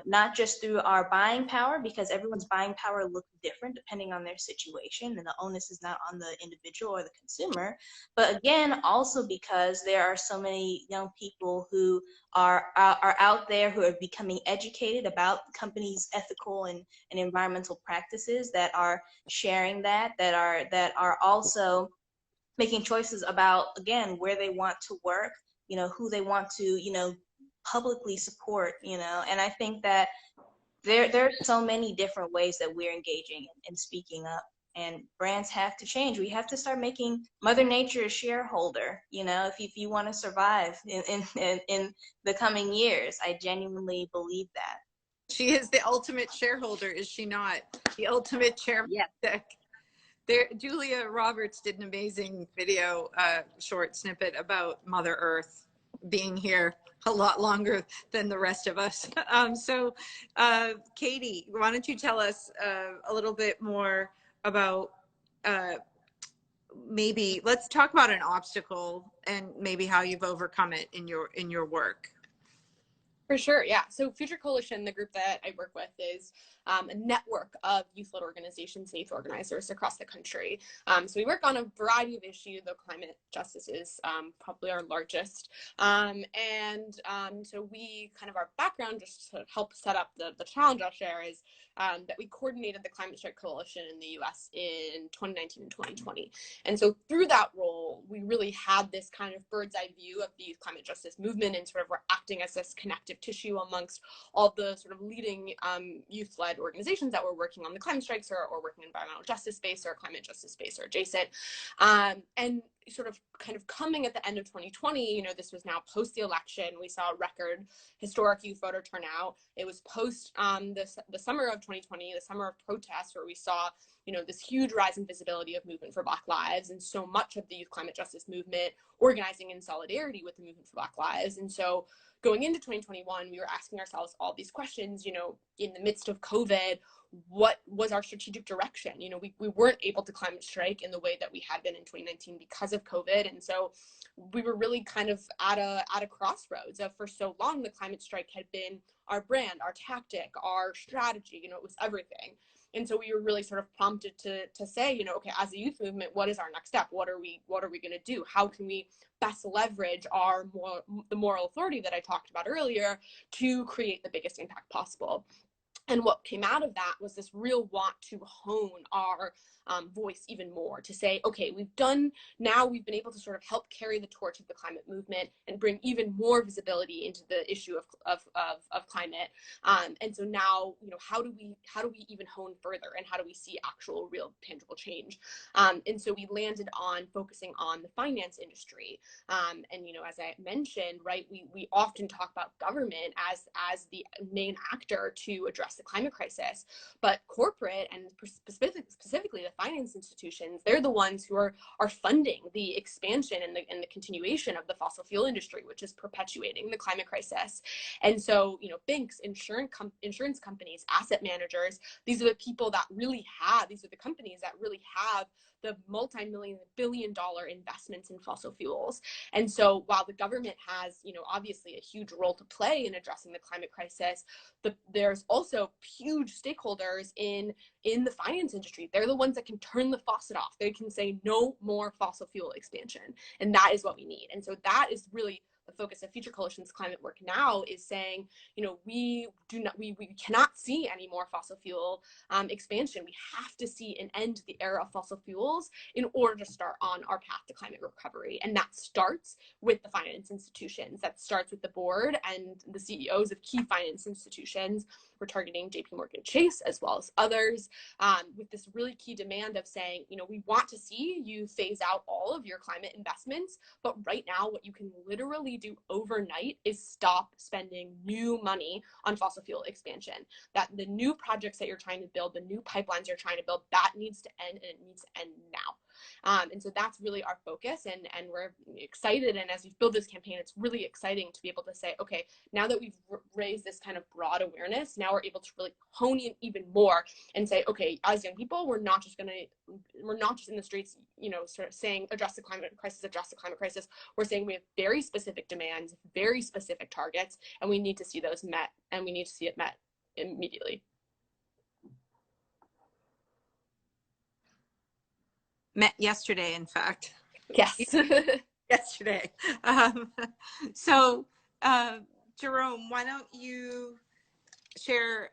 S3: Not just through our buying power, because everyone's buying power looks different depending on their situation, and the onus is not on the individual or the consumer. But again, also because there are so many young people who are out there who are becoming educated about companies' ethical and environmental practices, that are sharing that are also making choices about, again, where they want to work, you know, who they want to, you know, publicly support, you know. And I think that there are so many different ways that we're engaging and speaking up, and brands have to change. We have to start making Mother Nature a shareholder, you know, if you want to survive in the coming years. I genuinely believe that.
S1: She is the ultimate shareholder, is she not? The ultimate chair.
S3: Yeah.
S1: There, Julia Roberts did an amazing video, short snippet about Mother Earth being here a lot longer than the rest of us. Katie, why don't you tell us a little bit more about, maybe let's talk about an obstacle and maybe how you've overcome it in your work.
S4: For sure, yeah. So Future Coalition, the group that I work with, is a network of youth-led organizations, youth organizers across the country. So we work on a variety of issues, though climate justice is probably our largest. So we kind of, our background, just to help set up the challenge I'll share, is that we coordinated the Climate Strike Coalition in the US in 2019 and 2020. And so through that role, we really had this kind of bird's eye view of the climate justice movement, and sort of were acting as this connective tissue amongst all the sort of leading youth-led organizations that were working on the climate strikes, or working in environmental justice space or climate justice space or adjacent. And sort of kind of coming at the end of 2020, you know, this was now post the election, we saw a record historic youth voter turnout. It was post the summer of 2020, the summer of protests, where we saw, you know, this huge rise in visibility of movement for Black lives, and so much of the youth climate justice movement organizing in solidarity with the movement for Black lives. And so going into 2021, we were asking ourselves all these questions, you know, in the midst of COVID, what was our strategic direction? You know, we weren't able to climate strike in the way that we had been in 2019 because of COVID. And so we were really kind of at a crossroads of, for so long, the climate strike had been our brand, our tactic, our strategy, you know, it was everything. And so we were really sort of prompted to say, you know, okay, as a youth movement, what is our next step? What are we going to do? How can we best leverage the moral authority that I talked about earlier to create the biggest impact possible? And what came out of that was this real want to hone our voice even more, to say, okay, we've been able to sort of help carry the torch of the climate movement and bring even more visibility into the issue of climate. And so now, you know, how do we even hone further, and how do we see actual, real, tangible change? And so we landed on focusing on the finance industry. And, you know, as I mentioned, right, we often talk about government as the main actor to address the climate crisis, but corporate, and specifically the finance institutions, they're the ones who are funding the expansion and the continuation of the fossil fuel industry, which is perpetuating the climate crisis. And so, you know, banks, insurance companies, asset managers, these are the companies that really have the multi-million, billion-dollar investments in fossil fuels. And so while the government has, you know, obviously a huge role to play in addressing the climate crisis, there's also also huge stakeholders in the finance industry. They're the ones that can turn the faucet off. They can say no more fossil fuel expansion. And that is what we need. And so that is really the focus of Future Coalition's climate work now, is saying, we cannot see any more fossil fuel expansion. We have to see an end to the era of fossil fuels in order to start on our path to climate recovery. And that starts with the finance institutions. That starts with the board and the CEOs of key finance institutions. We're targeting JP Morgan Chase as well as others, with this really key demand of saying, we want to see you phase out all of your climate investments, but right now what you can literally do overnight is stop spending new money on fossil fuel expansion. That the new projects that you're trying to build, the new pipelines you're trying to build, that needs to end, and it needs to end now. And so that's really our focus, and we're excited. And as we build this campaign, it's really exciting to be able to say, okay, now that we've raised this kind of broad awareness, now we're able to really hone in even more and say, okay, as young people, we're not just in the streets, sort of saying address the climate crisis. We're saying we have very specific demands, very specific targets, and we need to see those met, and we need to see it met immediately.
S1: Met yesterday, in fact.
S4: Yes.
S1: Yesterday. So, Jerome, why don't you share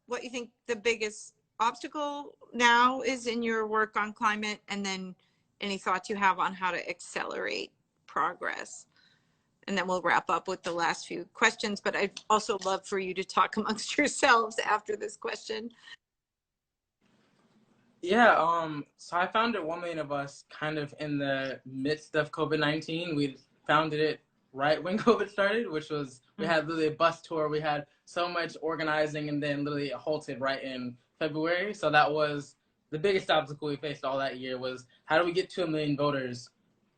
S1: what you think the biggest obstacle now is in your work on climate, and then any thoughts you have on how to accelerate progress. And then we'll wrap up with the last few questions, but I'd also love for you to talk amongst yourselves after this question.
S2: Yeah, so I founded 1 Million of Us kind of in the midst of COVID-19. We founded it right when COVID started, which was, we had literally a bus tour. We had so much organizing, and then literally it halted right in February. So that was the biggest obstacle we faced all that year, was how do we get to 1 million voters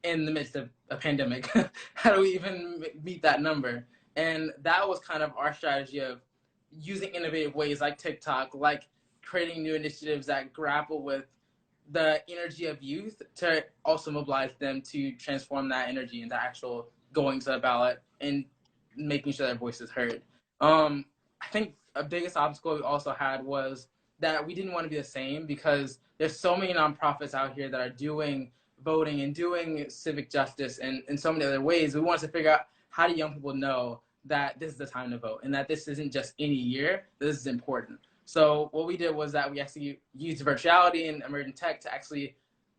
S2: in the midst of a pandemic? How do we even meet that number? And that was kind of our strategy of using innovative ways like TikTok, like creating new initiatives that grapple with the energy of youth to also mobilize them to transform that energy into actual going to the ballot and making sure their voice is heard. I think a biggest obstacle we also had was that we didn't want to be the same, because there's so many nonprofits out here that are doing voting and doing civic justice and in so many other ways. We wanted to figure out, how do young people know that this is the time to vote, and that this isn't just any year, this is important. So what we did was that we actually used virtuality and emerging tech to actually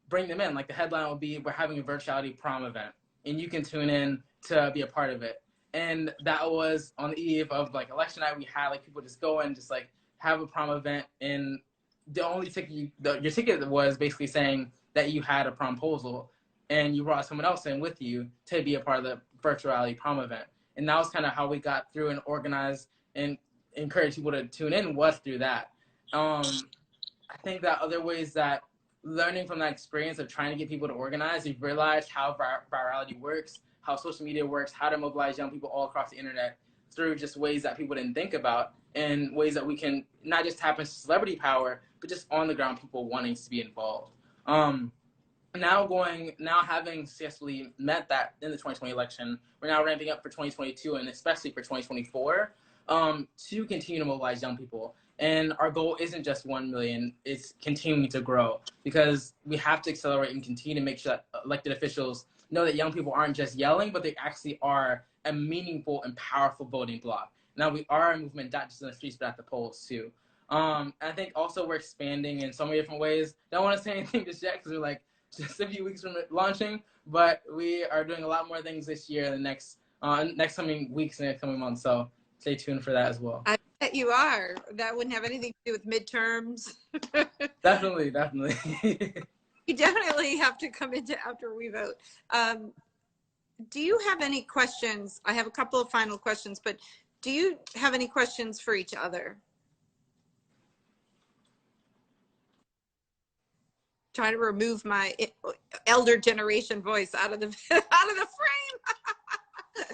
S2: bring them in. Like the headline will be, we're having a virtuality prom event, and you can tune in to be a part of it. And that was on the eve of like election night. We had like people just go and just like have a prom event, and the only ticket, your ticket was basically saying that you had a promposal and you brought someone else in with you to be a part of the virtuality prom event. And that was kind of how we got through and organized and encourage people to tune in, was through that. I think that other ways that learning from that experience of trying to get people to organize, we've realized how virality works, how social media works, how to mobilize young people all across the internet through just ways that people didn't think about, and ways that we can not just tap into celebrity power, but just on the ground people wanting to be involved. Now having successfully met that in the 2020 election, we're now ramping up for 2022 and especially for 2024 to continue to mobilize young people. And our goal isn't just 1 million, it's continuing to grow, because we have to accelerate and continue to make sure that elected officials know that young people aren't just yelling, but they actually are a meaningful and powerful voting bloc. Now we are a movement, not just in the streets, but at the polls too. I think also we're expanding in so many different ways. Don't want to say anything just yet, because we're like just a few weeks from launching, but we are doing a lot more things this year, the next coming weeks and coming months. So stay tuned for that as well.
S1: I bet you are. That wouldn't have anything to do with midterms.
S2: Definitely.
S1: You definitely have to come into after we vote. Do you have any questions? I have a couple of final questions, but do you have any questions for each other? Trying to remove my elder generation voice out of the frame.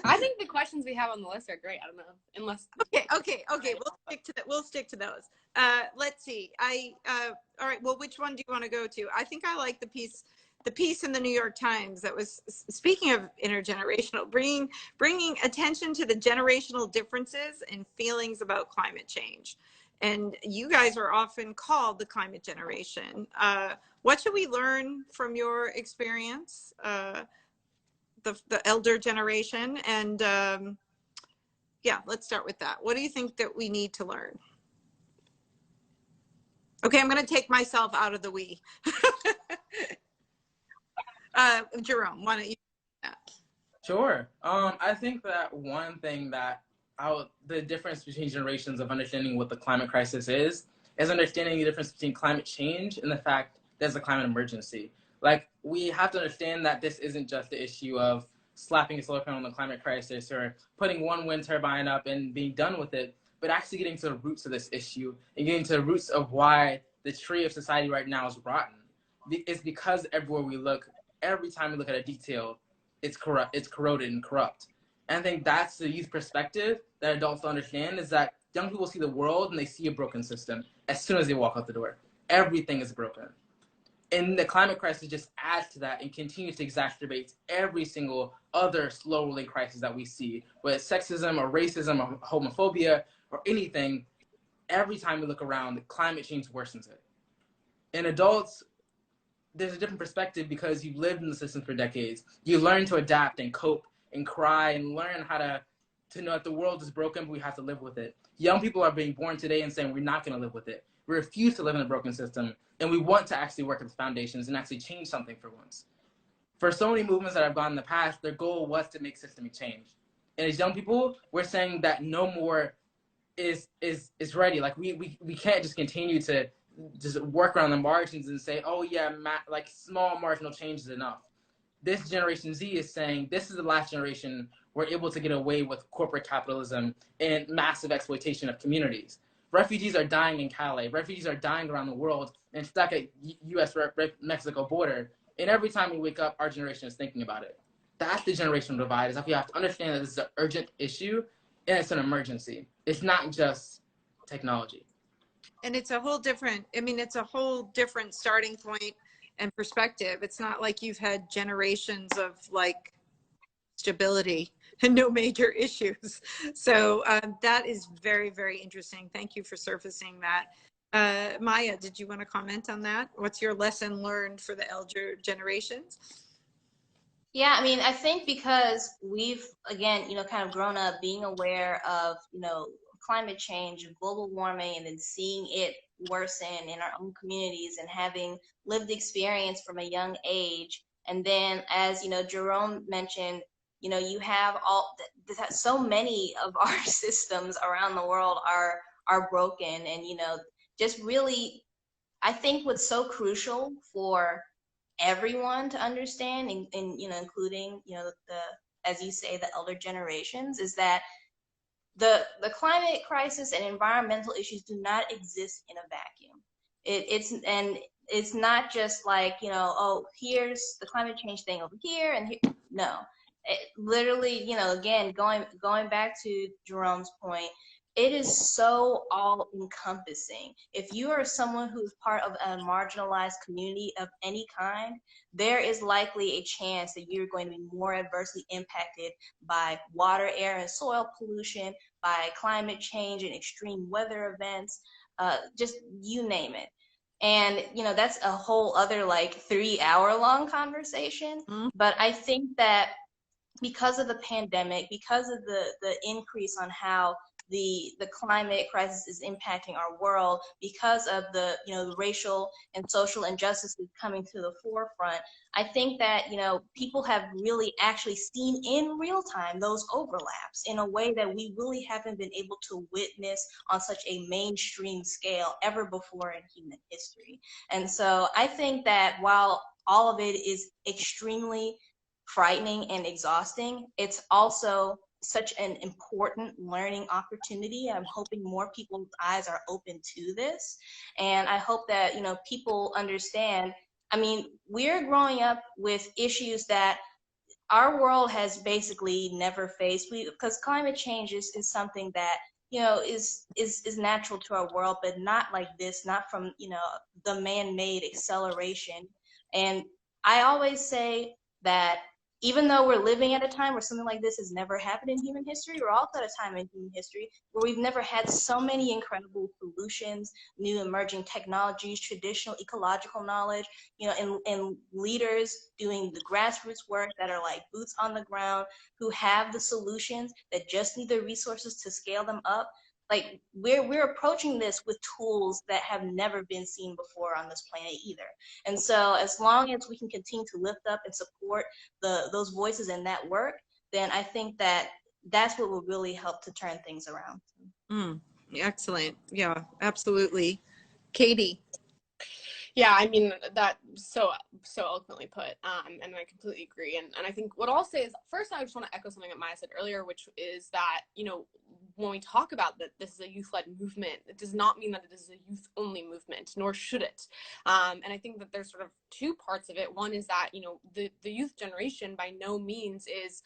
S4: I think the questions we have on the list are great. I don't know, unless.
S1: Okay. We'll stick to those. Let's see. All right. Well, which one do you want to go to? I think I like the piece in the New York Times that was, speaking of intergenerational, bringing attention to the generational differences and feelings about climate change. And you guys are often called the climate generation. What should we learn from your experience, the elder generation? And yeah, let's start with that. What do you think that we need to learn? Okay, I'm going to take myself out of the we. Jerome, why don't you do that?
S2: Sure. I think that one thing that the difference between generations of understanding what the climate crisis is understanding the difference between climate change and the fact there's a climate emergency. Like, we have to understand that this isn't just the issue of slapping a solar panel on the climate crisis or putting one wind turbine up and being done with it, but actually getting to the roots of this issue and getting to the roots of why the tree of society right now is rotten. It's because everywhere we look, every time we look at a detail, it's corrupt, it's corroded and corrupt. And I think that's the youth perspective that adults don't understand, is that young people see the world and they see a broken system as soon as they walk out the door. Everything is broken. And the climate crisis just adds to that and continues to exacerbate every single other slow-rolling crisis that we see, whether it's sexism or racism or homophobia or anything. Every time we look around, climate change worsens it. In adults, there's a different perspective because you've lived in the system for decades. You learn to adapt and cope and cry and learn how to know that the world is broken, but we have to live with it. Young people are being born today and saying we're not going to live with it. We refuse to live in a broken system, and we want to actually work at the foundations and actually change something for once. For so many movements that have gone in the past, their goal was to make systemic change. And as young people, we're saying that no more is ready. Like, we can't just continue to just work around the margins and say, oh yeah, like small marginal change is enough. This Generation Z is saying this is the last generation we're able to get away with corporate capitalism and massive exploitation of communities. Refugees are dying in Calais. Refugees are dying around the world and stuck at U.S.-Mexico border. And every time we wake up, our generation is thinking about it. That's the generational divide, is that we have to understand that this is an urgent issue and it's an emergency. It's not just technology.
S1: And it's a whole different, I mean, it's a whole different starting point and perspective. It's not like you've had generations of like stability and no major issues. So that is very, very interesting. Thank you for surfacing that. Maya, did you want to comment on that? What's your lesson learned for the elder generations?
S3: Yeah, I mean, I think because we've, again, kind of grown up being aware of, climate change and global warming, and then seeing it worsen in our own communities and having lived experience from a young age. And then, as Jerome mentioned, you have so many of our systems around the world are broken. And just really, I think what's so crucial for everyone to understand, and including as you say, the elder generations, is that the climate crisis and environmental issues do not exist in a vacuum. It's not just like, oh, here's the climate change thing over here and here. No, literally, again, going back to Jerome's point, it is so all encompassing. If you are someone who's part of a marginalized community of any kind, there is likely a chance that you're going to be more adversely impacted by water, air, and soil pollution, by climate change and extreme weather events, just you name it. And, that's a whole other like 3-hour-long conversation. Mm-hmm. But I think that because of the pandemic, because of the increase on how the climate crisis is impacting our world, because of the the racial and social injustices coming to the forefront, I think that people have really actually seen in real time those overlaps in a way that we really haven't been able to witness on such a mainstream scale ever before in human history. And so I think that while all of it is extremely frightening and exhausting, it's also such an important learning opportunity. I'm hoping more people's eyes are open to this. And I hope that, people understand, I mean, we're growing up with issues that our world has basically never faced. Because climate change is something that, is natural to our world, but not like this, not from, the man-made acceleration. And I always say that even though we're living at a time where something like this has never happened in human history, we're also at a time in human history where we've never had so many incredible solutions, new emerging technologies, traditional ecological knowledge, you know, and leaders doing the grassroots work that are like boots on the ground, who have the solutions that just need the resources to scale them up. Like we're approaching this with tools that have never been seen before on this planet either. And so as long as we can continue to lift up and support those voices and that work, then I think that that's what will really help to turn things around.
S1: Excellent. Yeah, absolutely. Katie.
S4: Yeah, I mean, that so eloquently put, and I completely agree. And I think what I'll say is, first, I just want to echo something that Maya said earlier, which is that, you know, when we talk about that this is a youth-led movement, it does not mean that it is a youth-only movement, nor should it. And I think that there's sort of two parts of it. One is that, you know, the youth generation by no means is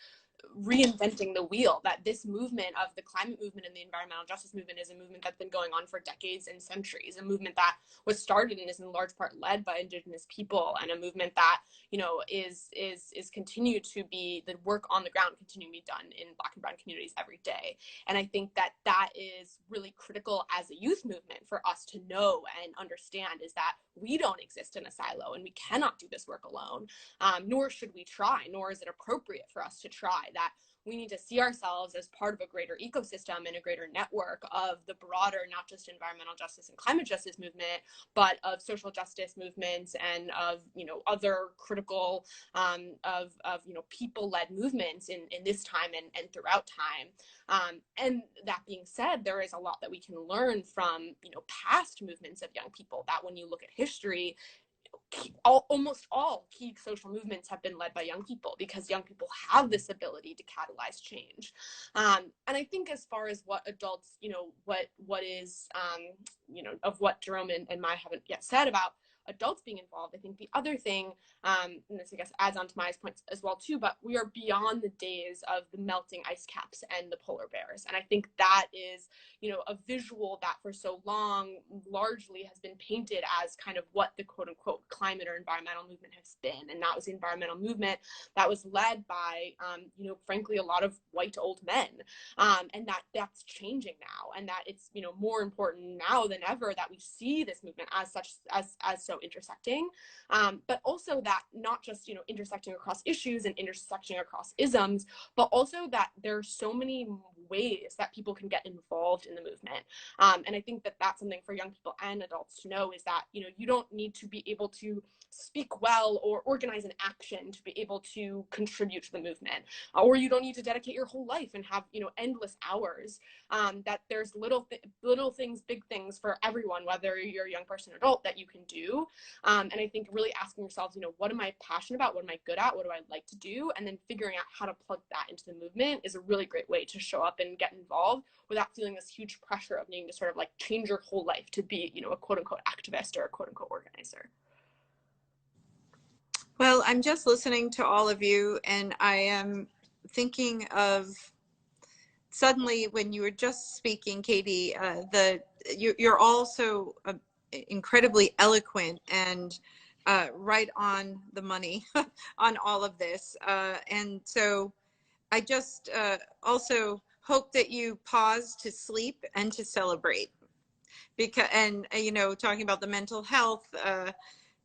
S4: reinventing the wheel, that this movement of the climate movement and the environmental justice movement is a movement that's been going on for decades and centuries, a movement that was started and is in large part led by Indigenous people, and a movement that, you know, is continued to be, the work on the ground continuing to be done in Black and brown communities every day. And I think that that is really critical as a youth movement for us to know and understand, is that we don't exist in a silo and we cannot do this work alone, nor should we try, nor is it appropriate for us to try. That we need to see ourselves as part of a greater ecosystem and a greater network of the broader, not just environmental justice and climate justice movement, but of social justice movements and of, you know, other critical of you know, people-led movements in this time and throughout time. And that being said, there is a lot that we can learn from, you know, past movements of young people, that when you look at history, almost all key social movements have been led by young people, because young people have this ability to catalyze change. And I think as far as what adults, you know, what is, you know, of what Jerome and Maya haven't yet said about adults being involved, I think the other thing, and this I guess adds on to Maya's points as well too, but we are beyond the days of the melting ice caps and the polar bears. And I think that is, you know, a visual that for so long largely has been painted as kind of what the quote unquote climate or environmental movement has been. And that was the environmental movement that was led by, you know, frankly, a lot of white old men. And that's changing now. And that it's, you know, more important now than ever that we see this movement as such, as so intersecting, but also that not just, you know, intersecting across issues and intersecting across isms, but also that there are so many ways that people can get involved in the movement. And I think that that's something for young people and adults to know, is that, you know, you don't need to be able to speak well or organize an action to be able to contribute to the movement, or you don't need to dedicate your whole life and have, you know, endless hours. That there's little things, big things for everyone, whether you're a young person or adult, that you can do. And I think really asking yourselves, you know, what am I passionate about? What am I good at? What do I like to do? And then figuring out how to plug that into the movement is a really great way to show up and get involved without feeling this huge pressure of needing to sort of like change your whole life to be, you know, a quote unquote activist or a quote unquote organizer.
S1: Well, I'm just listening to all of you, and I am thinking of, suddenly when you were just speaking, Katie, you're also incredibly eloquent and right on the money on all of this. And so I just also hope that you pause to sleep and to celebrate, because, and you know, talking about the mental health,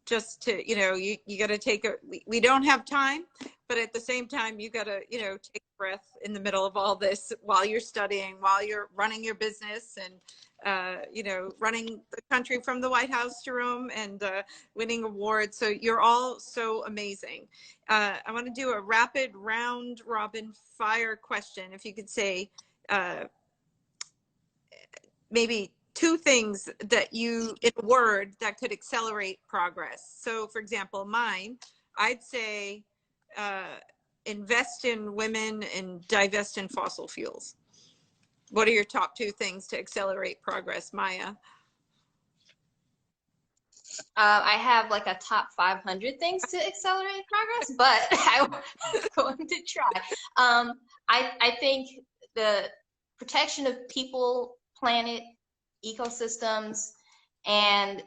S1: just to, you know, you got to take we don't have time, but at the same time, you got to, you know, take a breath in the middle of all this while you're studying, while you're running your business, and, you know, running the country from the White House, Jerome, and winning awards. So you're all so amazing. I want to do a rapid round robin fire question. If you could say maybe two things that you, in a word, that could accelerate progress. So for example, mine, I'd say invest in women and divest in fossil fuels. What are your top two things to accelerate progress, Maya?
S3: I have like a top 500 things to accelerate progress, but I'm going to try. I think the protection of people, planet, ecosystems, and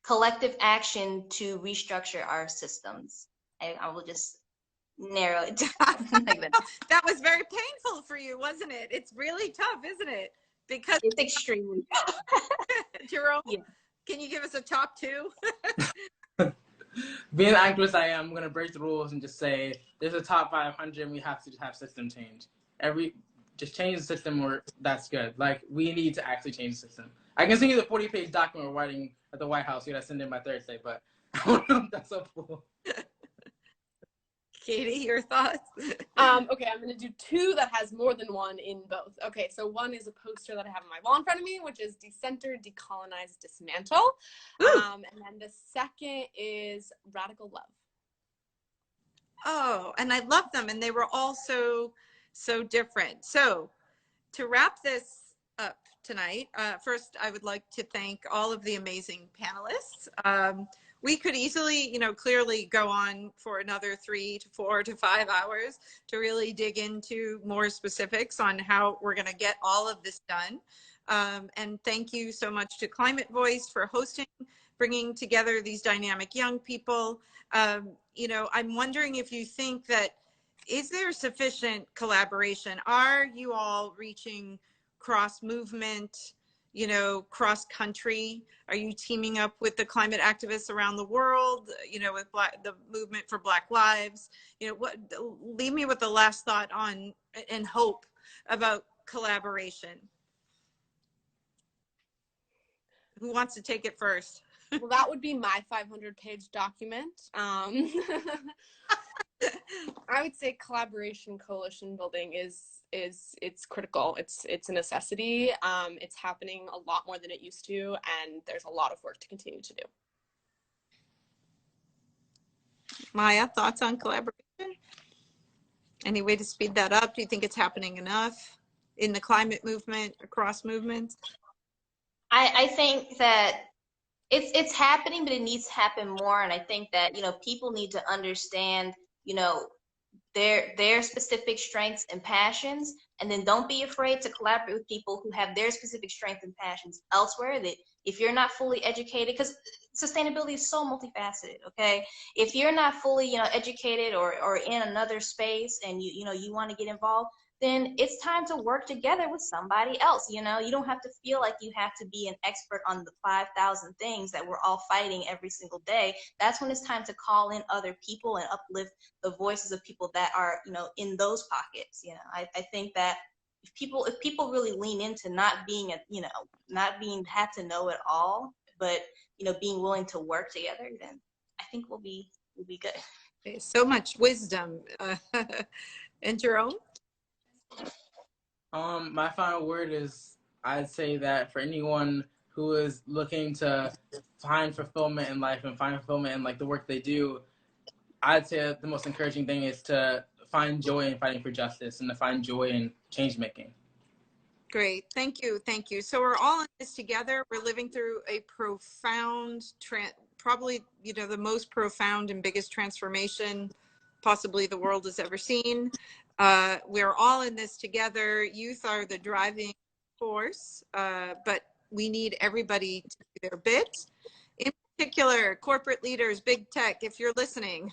S3: collective action to restructure our systems. I will just narrow it down like that.
S1: That was very painful for you, wasn't it? It's really tough, isn't it? Because
S3: It's extremely.
S1: Jerome,
S3: Yeah.
S1: can you give us a top two?
S2: Being the activist I am, I'm going to break the rules and just say there's a top 500 and we have to have system change. Just change the system or that's good. Like, we need to actually change the system. I can send you the 40-page document we're writing at the White House. You got to send it by Thursday, but I don't know if that's so cool.
S1: Katie, your thoughts?
S4: Okay, I'm going to do two that has more than one in both. Okay, so one is a poster that I have on my wall in front of me, which is decenter, decolonize, dismantle. And then the second is radical love.
S1: Oh, and I love them, and they were all so different. So to wrap this up tonight, first I would like to thank all of the amazing panelists. We could easily, clearly go on for another 3 to 4 to 5 hours to really dig into more specifics on how we're going to get all of this done. And thank you so much to Climate Voice for hosting, bringing together these dynamic young people. I'm wondering if you think that, is there sufficient collaboration? Are you all reaching cross movement, cross country? Are you teaming up with the climate activists around the world, with the movement for Black Lives? Leave me with the last thought on and hope about collaboration. Who wants to take it first?
S4: Well, that would be my 500-page document. I would say collaboration, coalition building it's critical. It's a necessity. It's happening a lot more than it used to, and there's a lot of work to continue to do.
S1: Maya, thoughts on collaboration? Any way to speed that up? Do you think it's happening enough in the climate movement, across movements?
S3: I think that it's happening, but it needs to happen more. And I think that, people need to understand, their specific strengths and passions, and then don't be afraid to collaborate with people who have their specific strengths and passions elsewhere. That if you're not fully educated, because sustainability is so multifaceted, okay? If you're not fully, educated or in another space and you want to get involved, then it's time to work together with somebody else. You don't have to feel like you have to be an expert on the 5,000 things that we're all fighting every single day. That's when it's time to call in other people and uplift the voices of people that are, in those pockets. I think that if people really lean into not being have to know it all, but being willing to work together, then I think we'll be good.
S1: Okay, so much wisdom. And Jerome?
S2: My final word is, I'd say that for anyone who is looking to find fulfillment in life and find fulfillment in the work they do, I'd say the most encouraging thing is to find joy in fighting for justice and to find joy in change making.
S1: Great, thank you. So we're all in this together. We're living through a profound, probably the most profound and biggest transformation possibly the world has ever seen. We're all in this together. Youth are the driving force, but we need everybody to do their bit. In particular, corporate leaders, big tech, if you're listening,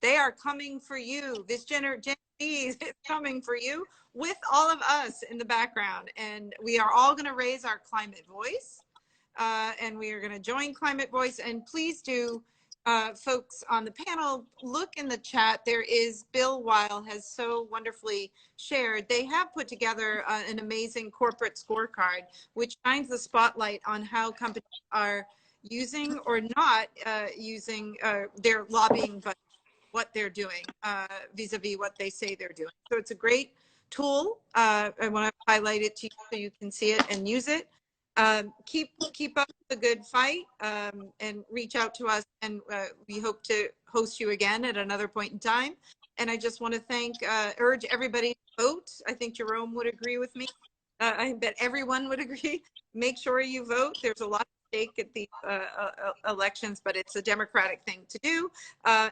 S1: they are coming for you. This Gen Z is coming for you with all of us in the background. And we are all going to raise our climate voice. And we are going to join Climate Voice. And please do, folks on the panel, look in the chat. There is, Bill Weihl has so wonderfully shared. They have put together an amazing corporate scorecard, which shines the spotlight on how companies are using or not using their lobbying, but what they're doing vis-a-vis what they say they're doing. So it's a great tool. I want to highlight it to you so you can see it and use it. Keep up the good fight, and reach out to us, and we hope to host you again at another point in time. And I just want to urge everybody to vote. I think Jerome would agree with me. I bet everyone would agree. Make sure you vote. There's a lot at stake at these elections, but it's a democratic thing to do.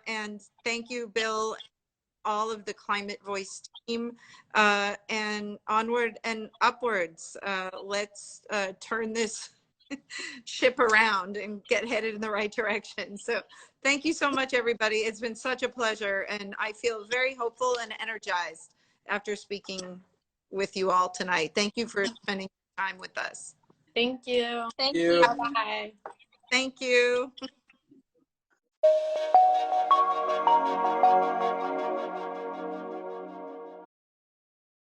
S1: And thank you, Bill, all of the Climate Voice team, and onward and upwards. Let's turn this ship around and get headed in the right direction. So thank you so much, everybody. It's been such a pleasure, and I feel very hopeful and energized after speaking with you all tonight. Thank you for spending time with us.
S4: Thank you.
S3: Thank
S2: You.
S3: you.
S4: Bye-bye.
S1: Thank you.